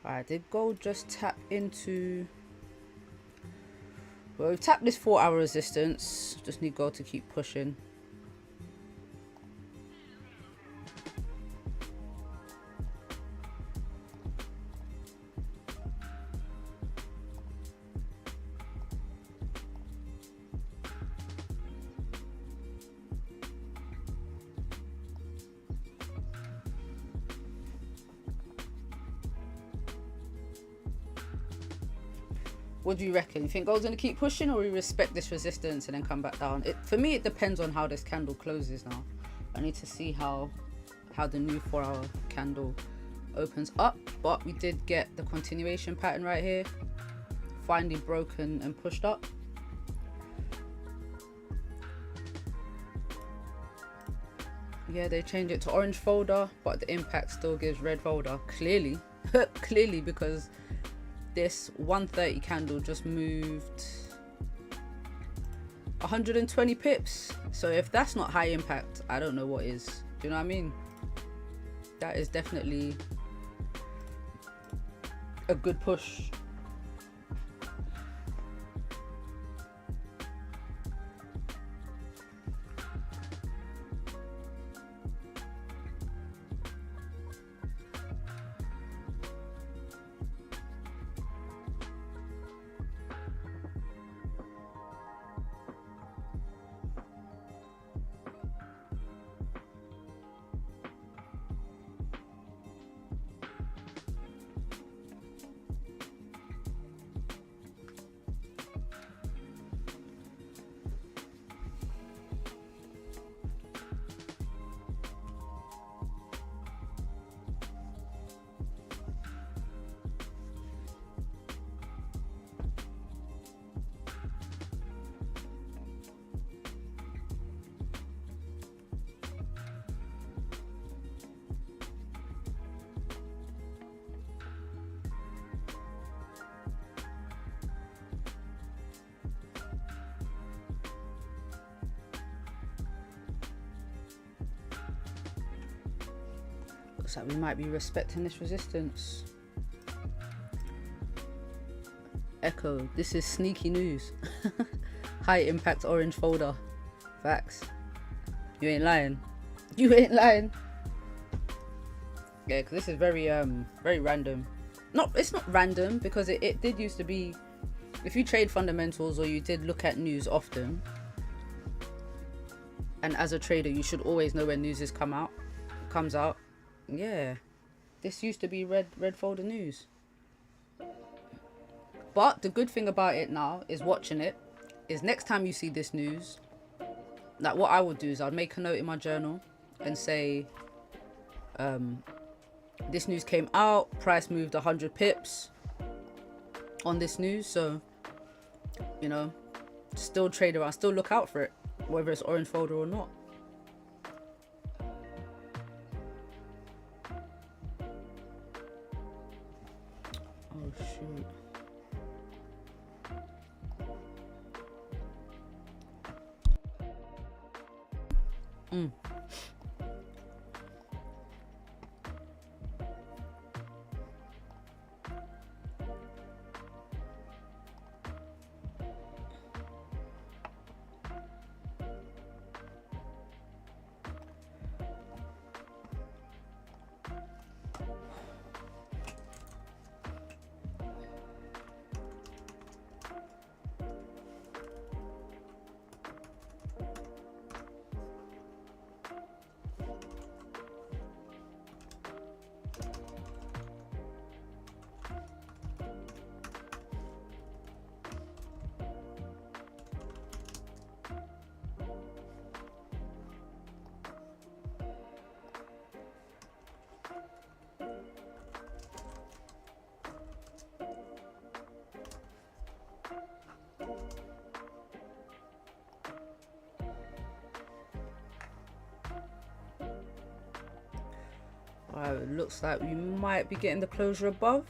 Alright, did gold just tap into... Well, we've tapped this 4 hour resistance. Just need gold to keep pushing. What do you reckon? You think gold's going to keep pushing, or we respect this resistance and then come back down? For me, it depends on how this candle closes now. I need to see how the new 4 hour candle opens up. But we did get the continuation pattern right here. Finally broken and pushed up. Yeah, they changed it to orange folder, but the impact still gives red folder. Clearly. Clearly, because this 130 candle just moved 120 pips. So if that's not high impact, I don't know what is. Do you know what I mean? That is definitely a good push. Looks like we might be respecting this resistance. Echo, this is sneaky news. High impact orange folder. Facts. You ain't lying. You ain't lying. Yeah, because this is very random. It's not random, because it did used to be, if you trade fundamentals or you did look at news often, and as a trader you should always know when news comes out. Yeah, this used to be red folder news. But the good thing about it now is watching it is next time you see this news, like what I would do is I'd make a note in my journal and say, this news came out, price moved 100 pips on this news, so you know, still trade around, still look out for it, whether it's orange folder or not. Oh shoot. It looks like we might be getting the closure above.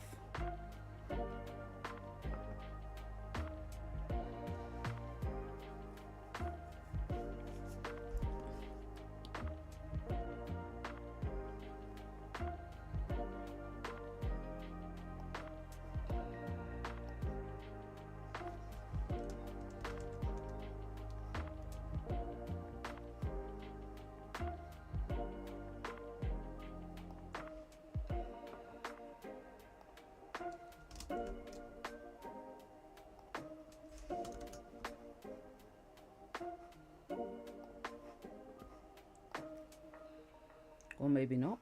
Or maybe not.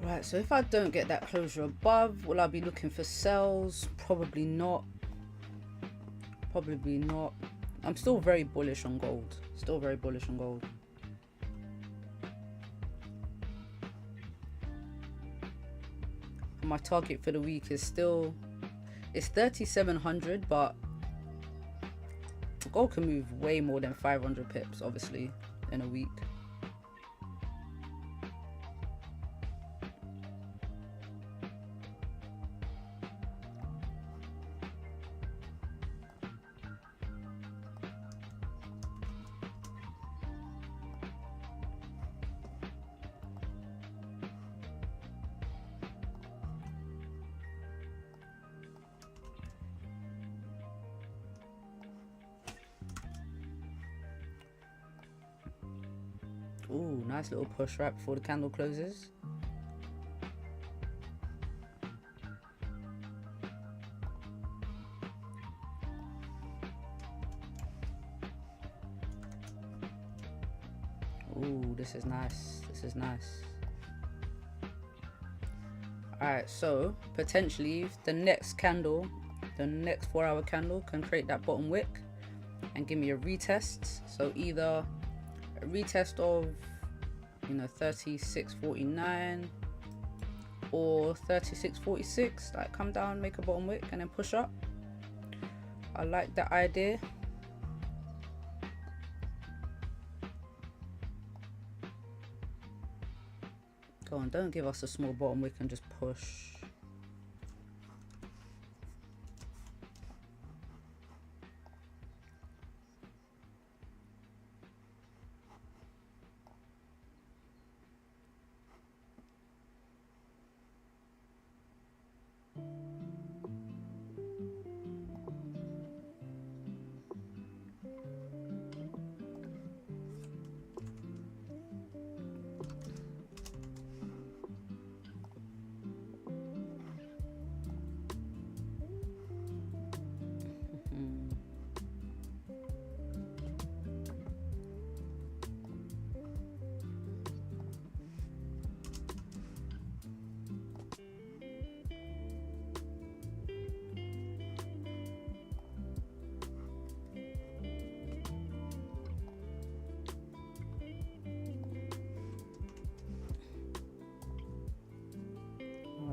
Right, so if I don't get that closure above, will I be looking for sells? Probably not. Probably not. I'm still very bullish on gold. Still very bullish on gold. My target for the week is still, it's 3,700, but gold can move way more than 500 pips, obviously, in a week. Ooh, nice little push right before the candle closes. Ooh, this is nice. This is nice. Alright, so potentially the next candle, the next 4-hour candle can create that bottom wick and give me a retest. So either a retest of, you know, 36.49 or 36.46, like come down, make a bottom wick and then push up. I like that idea. Go on, don't give us a small bottom wick and just push.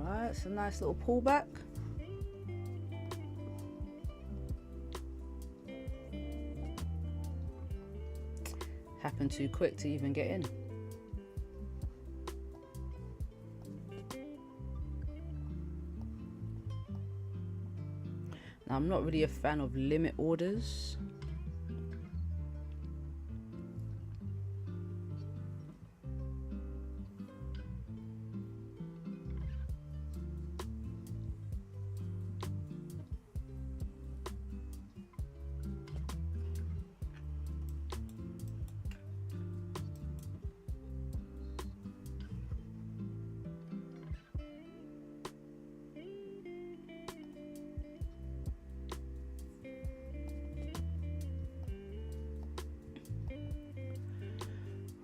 Alright, it's a nice little pullback. Happened too quick to even get in. Now, I'm not really a fan of limit orders.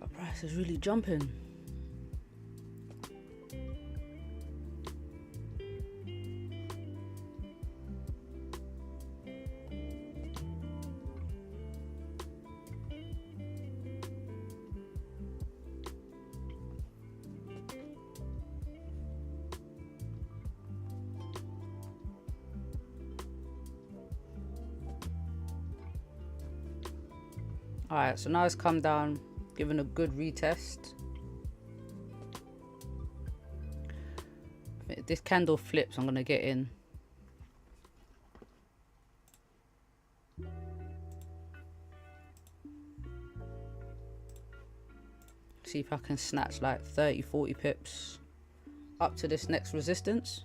Our price is really jumping. Alright, so now it's come down, given a good retest. If this candle flips, I'm gonna get in. See if I can snatch like 30-40 pips up to this next resistance.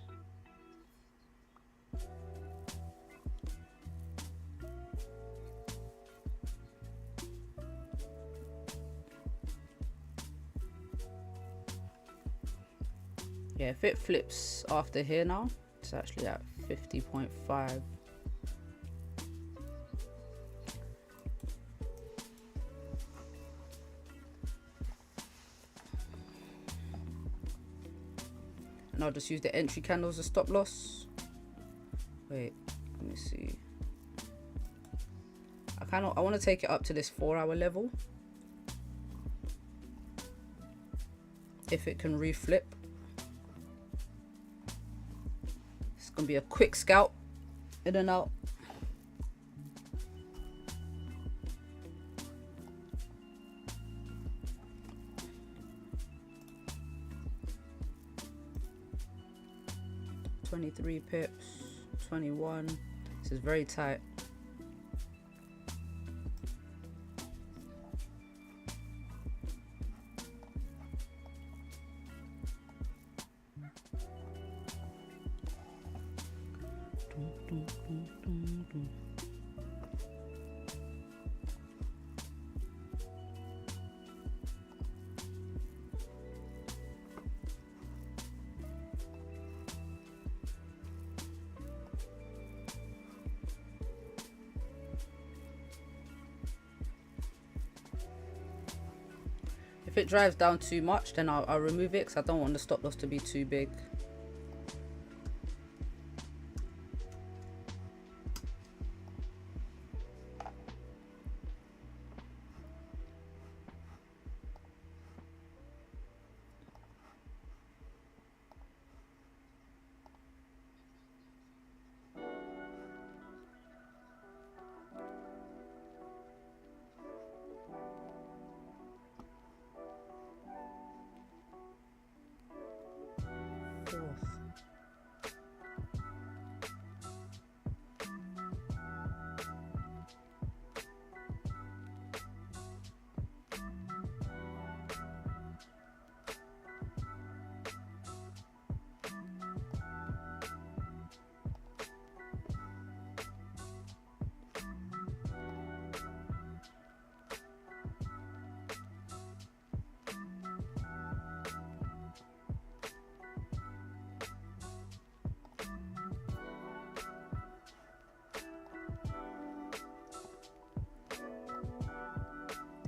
Yeah, if it flips after here now, it's actually at 50.5. And I'll just use the entry candles as stop loss. Wait, let me see. I want to take it up to this 4-hour level. If it can reflip. It's gonna be a quick scalp, in and out. $23 pips, 21. This is very tight. If it drives down too much, then I'll remove it because I don't want the stop loss to be too big.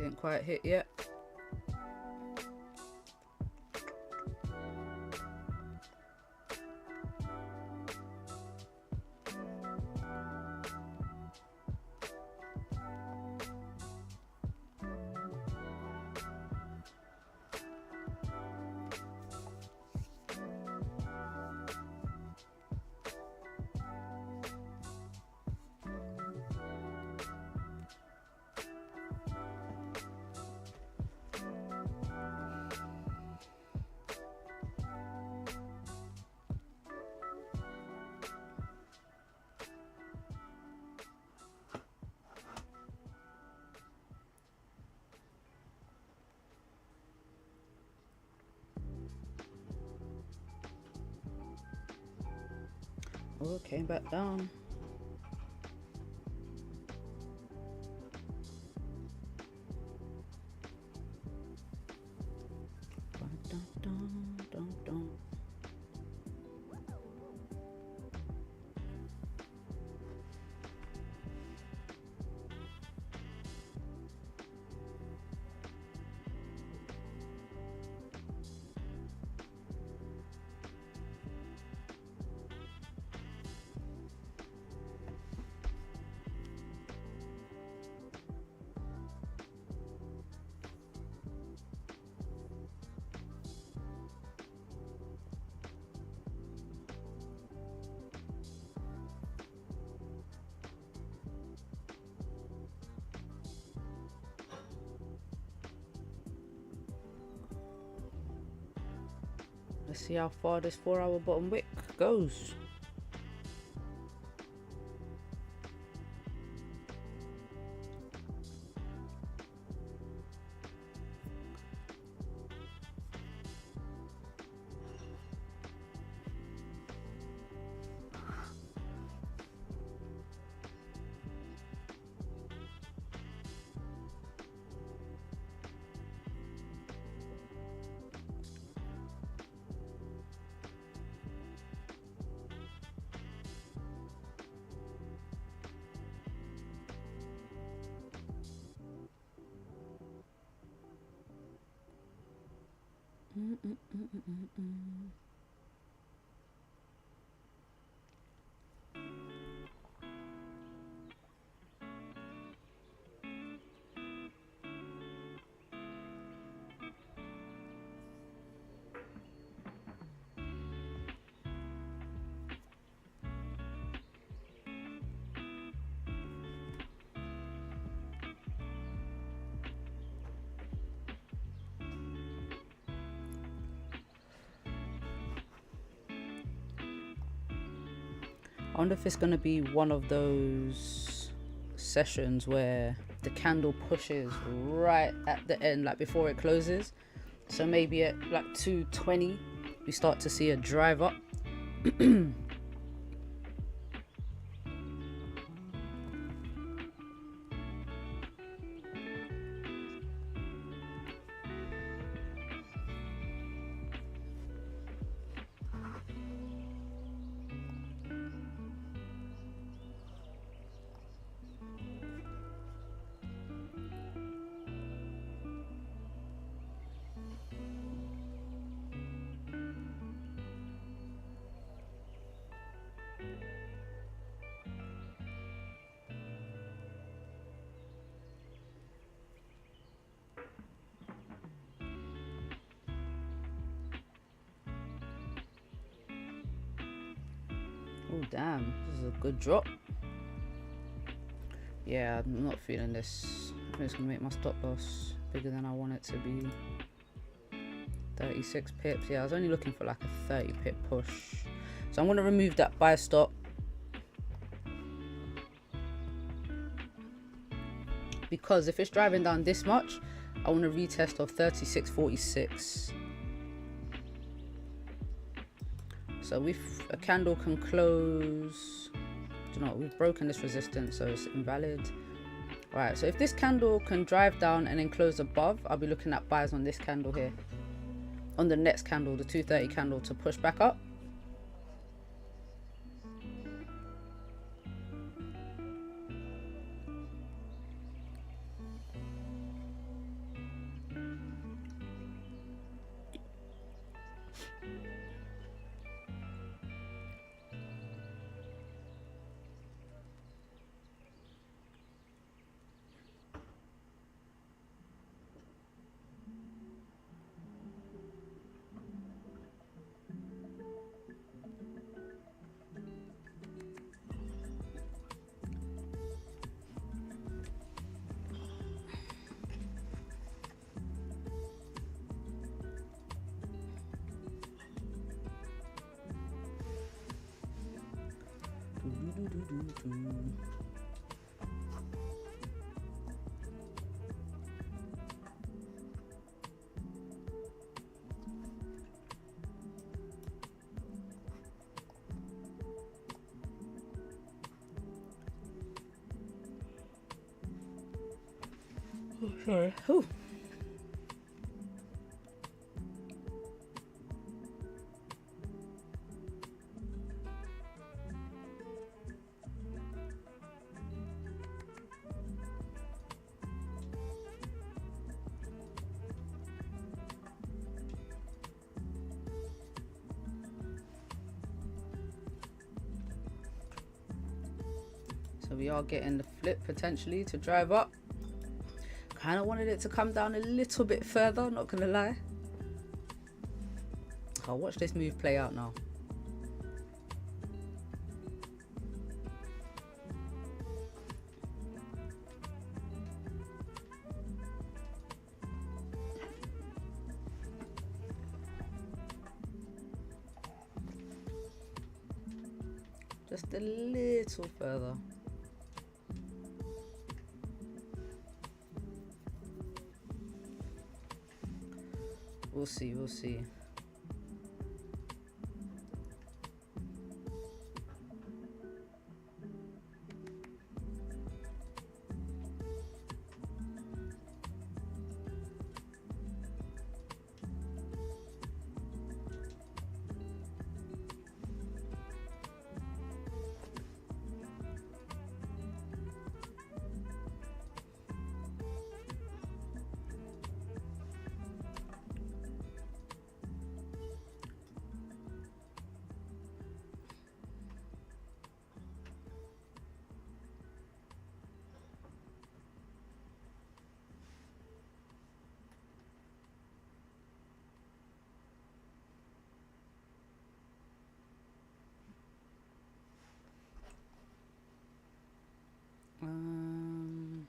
Didn't quite hit yet. Oh, came back down. Dun, dun, dun, dun. Let's see how far this 4-hour bottom wick goes. I wonder if it's going to be one of those sessions where the candle pushes right at the end, like before it closes. So maybe at like 2:20 we start to see a drive up. Oh damn, this is a good drop. Yeah, I'm not feeling this. I think it's gonna make my stop loss bigger than I want it to be. 36 pips. Yeah, I was only looking for like a 30 pip push. So I'm gonna remove that buy stop. Because if it's driving down this much, I want a retest of 36.46. So if a candle can close, do you know what, we've broken this resistance, so it's invalid. All right, so if this candle can drive down and then close above, I'll be looking at buys on this candle here, on the next candle, the 230 candle, to push back up. Oh, sorry. Ooh. So we are getting the flip potentially to drive up. Kind of wanted it to come down a little bit further, not gonna lie. I'll watch this move play out now. Just a little further. We'll see, we'll see. Um,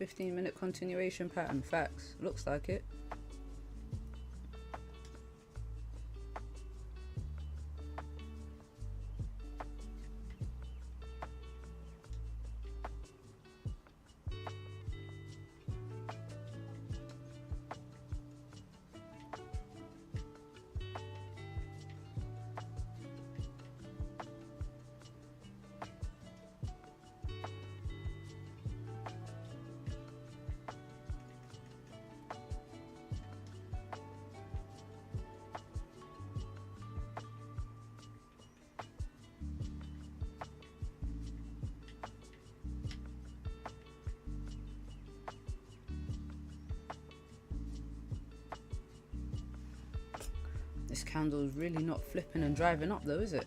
15-minute continuation pattern, facts. Looks like it. This candle is really not flipping and driving up though, is it?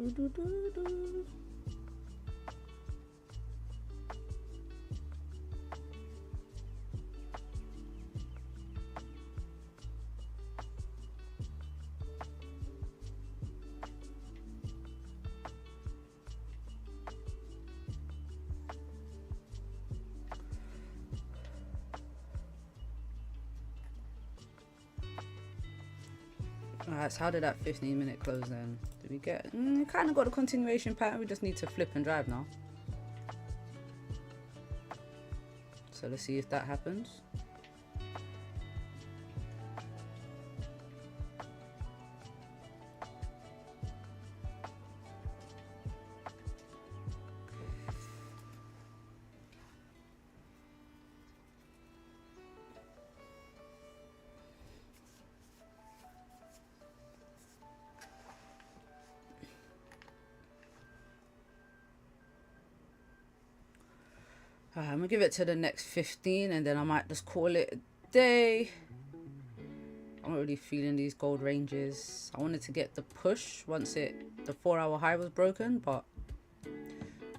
Do. Alright, so how did that 15-minute close then? Did we get... kind of got a continuation pattern. We just need to flip and drive now. So let's see if that happens. I'm gonna give it to the next 15 and then I might just call it a day. I'm not really feeling these gold ranges. I wanted to get the push once the 4-hour high was broken, but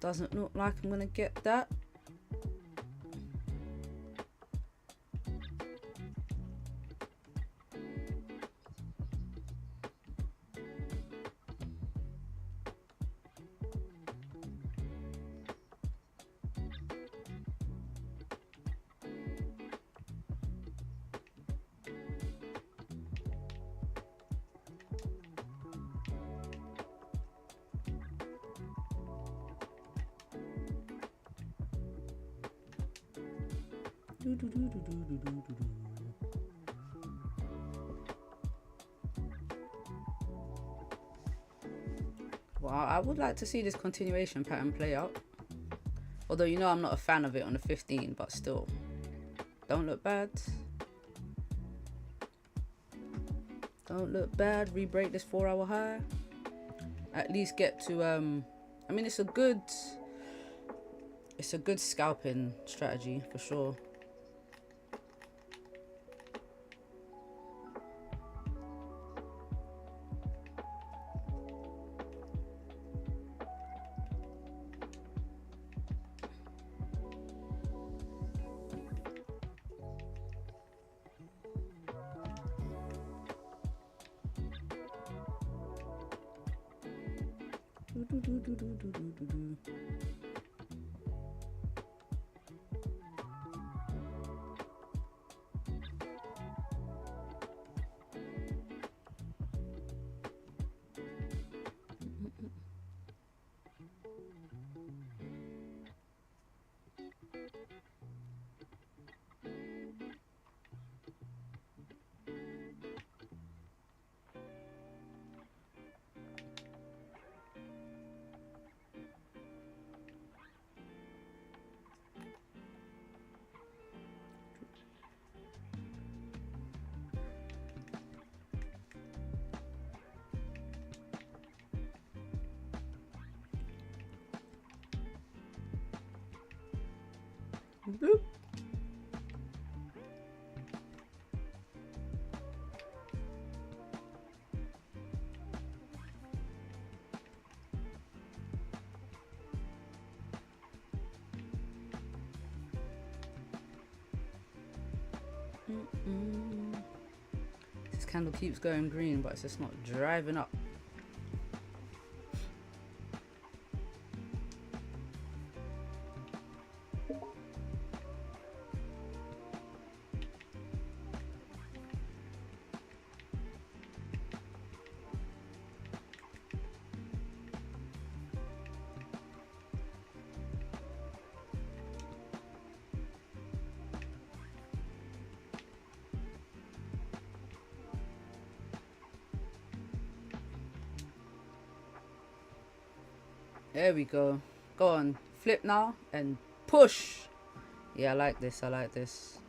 doesn't look like I'm gonna get that. Well, I would like to see this continuation pattern play out. Although, you know, I'm not a fan of it on the 15, but still, don't look bad. Don't look bad. Re-break this 4-hour high. At least get to, I mean, it's a good scalping strategy for sure. Bloop. This candle keeps going green, but it's just not driving up. There we go. Go on. Flip now and push. Yeah, I like this. I like this.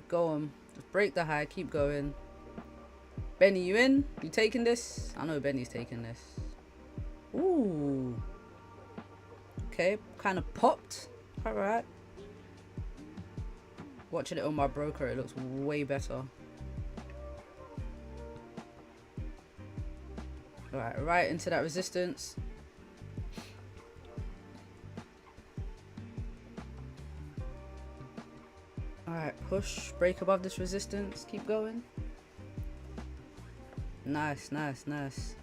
Go on. Just break the high. Keep going. Benny, you in? You taking this? I know Benny's taking this. Ooh. Okay. Kind of popped. Alright. Watching it on my broker, it looks way better. Alright, right into that resistance. Alright, push, break above this resistance, keep going. Nice, nice, nice.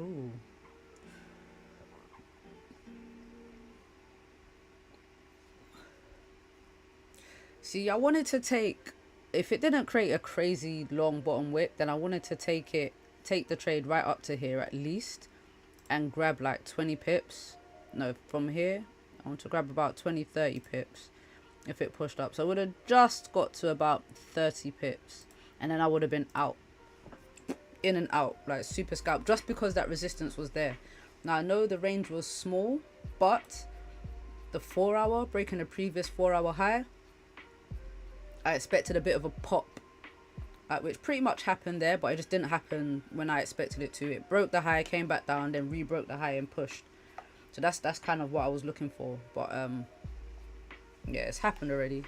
Ooh. See, I wanted to take, if it didn't create a crazy long bottom wick, then I wanted to take the trade right up to here at least and grab like 20 pips. No, from here, I want to grab about 20-30 pips if it pushed up. So I would have just got to about 30 pips and then I would have been out, in and out, like super scalp, just because that resistance was there. Now I know the range was small, but the 4 hour, breaking the previous 4 hour high, I expected a bit of a pop, which pretty much happened there, but it just didn't happen when I expected it to. It broke the high, came back down, then re-broke the high and pushed. So that's kind of what I was looking for. But yeah, it's happened already.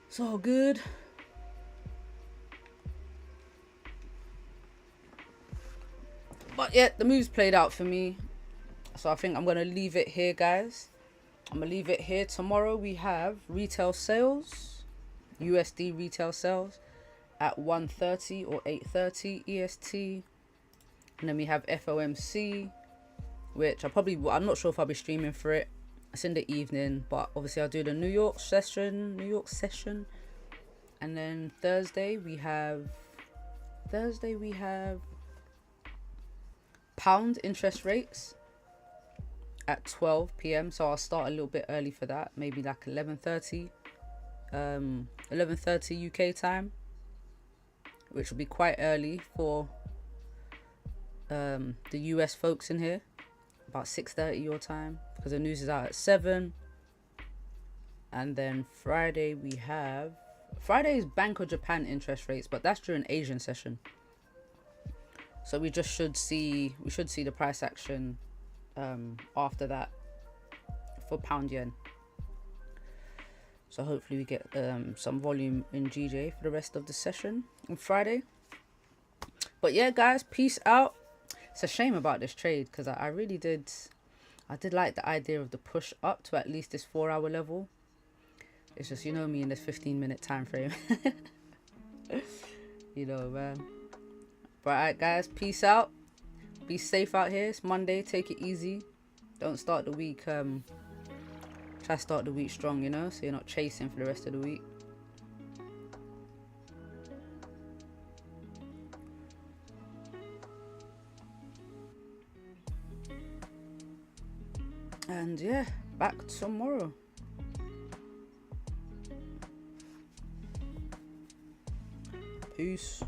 It's all good. But yeah, the moves played out for me. So I think I'm going to leave it here, guys. I'm going to leave it here. Tomorrow we have retail sales, USD retail sales at 1:30 or 8:30 EST. And then we have FOMC, which I'm not sure if I'll be streaming for it. It's in the evening, but obviously I'll do the New York session. And then Thursday we have pound interest rates at 12 p.m. So I'll start a little bit early for that, maybe like 11:30 UK time, which will be quite early for the US folks in here, about 6:30 your time, because the news is out at 7. And then Friday's Bank of Japan interest rates, but that's during Asian session. So we should see the price action after that for pound yen. So hopefully we get some volume in GJ for the rest of the session on Friday. But yeah, guys, peace out. It's a shame about this trade because I did like the idea of the push up to at least this 4 hour level. It's just, you know me, in this 15-minute time frame. You know, man. But alright, guys, peace out. Be safe out here. It's Monday. Take it easy. Don't start the week. Try to start the week strong, you know, so you're not chasing for the rest of the week. And yeah, back tomorrow. Peace.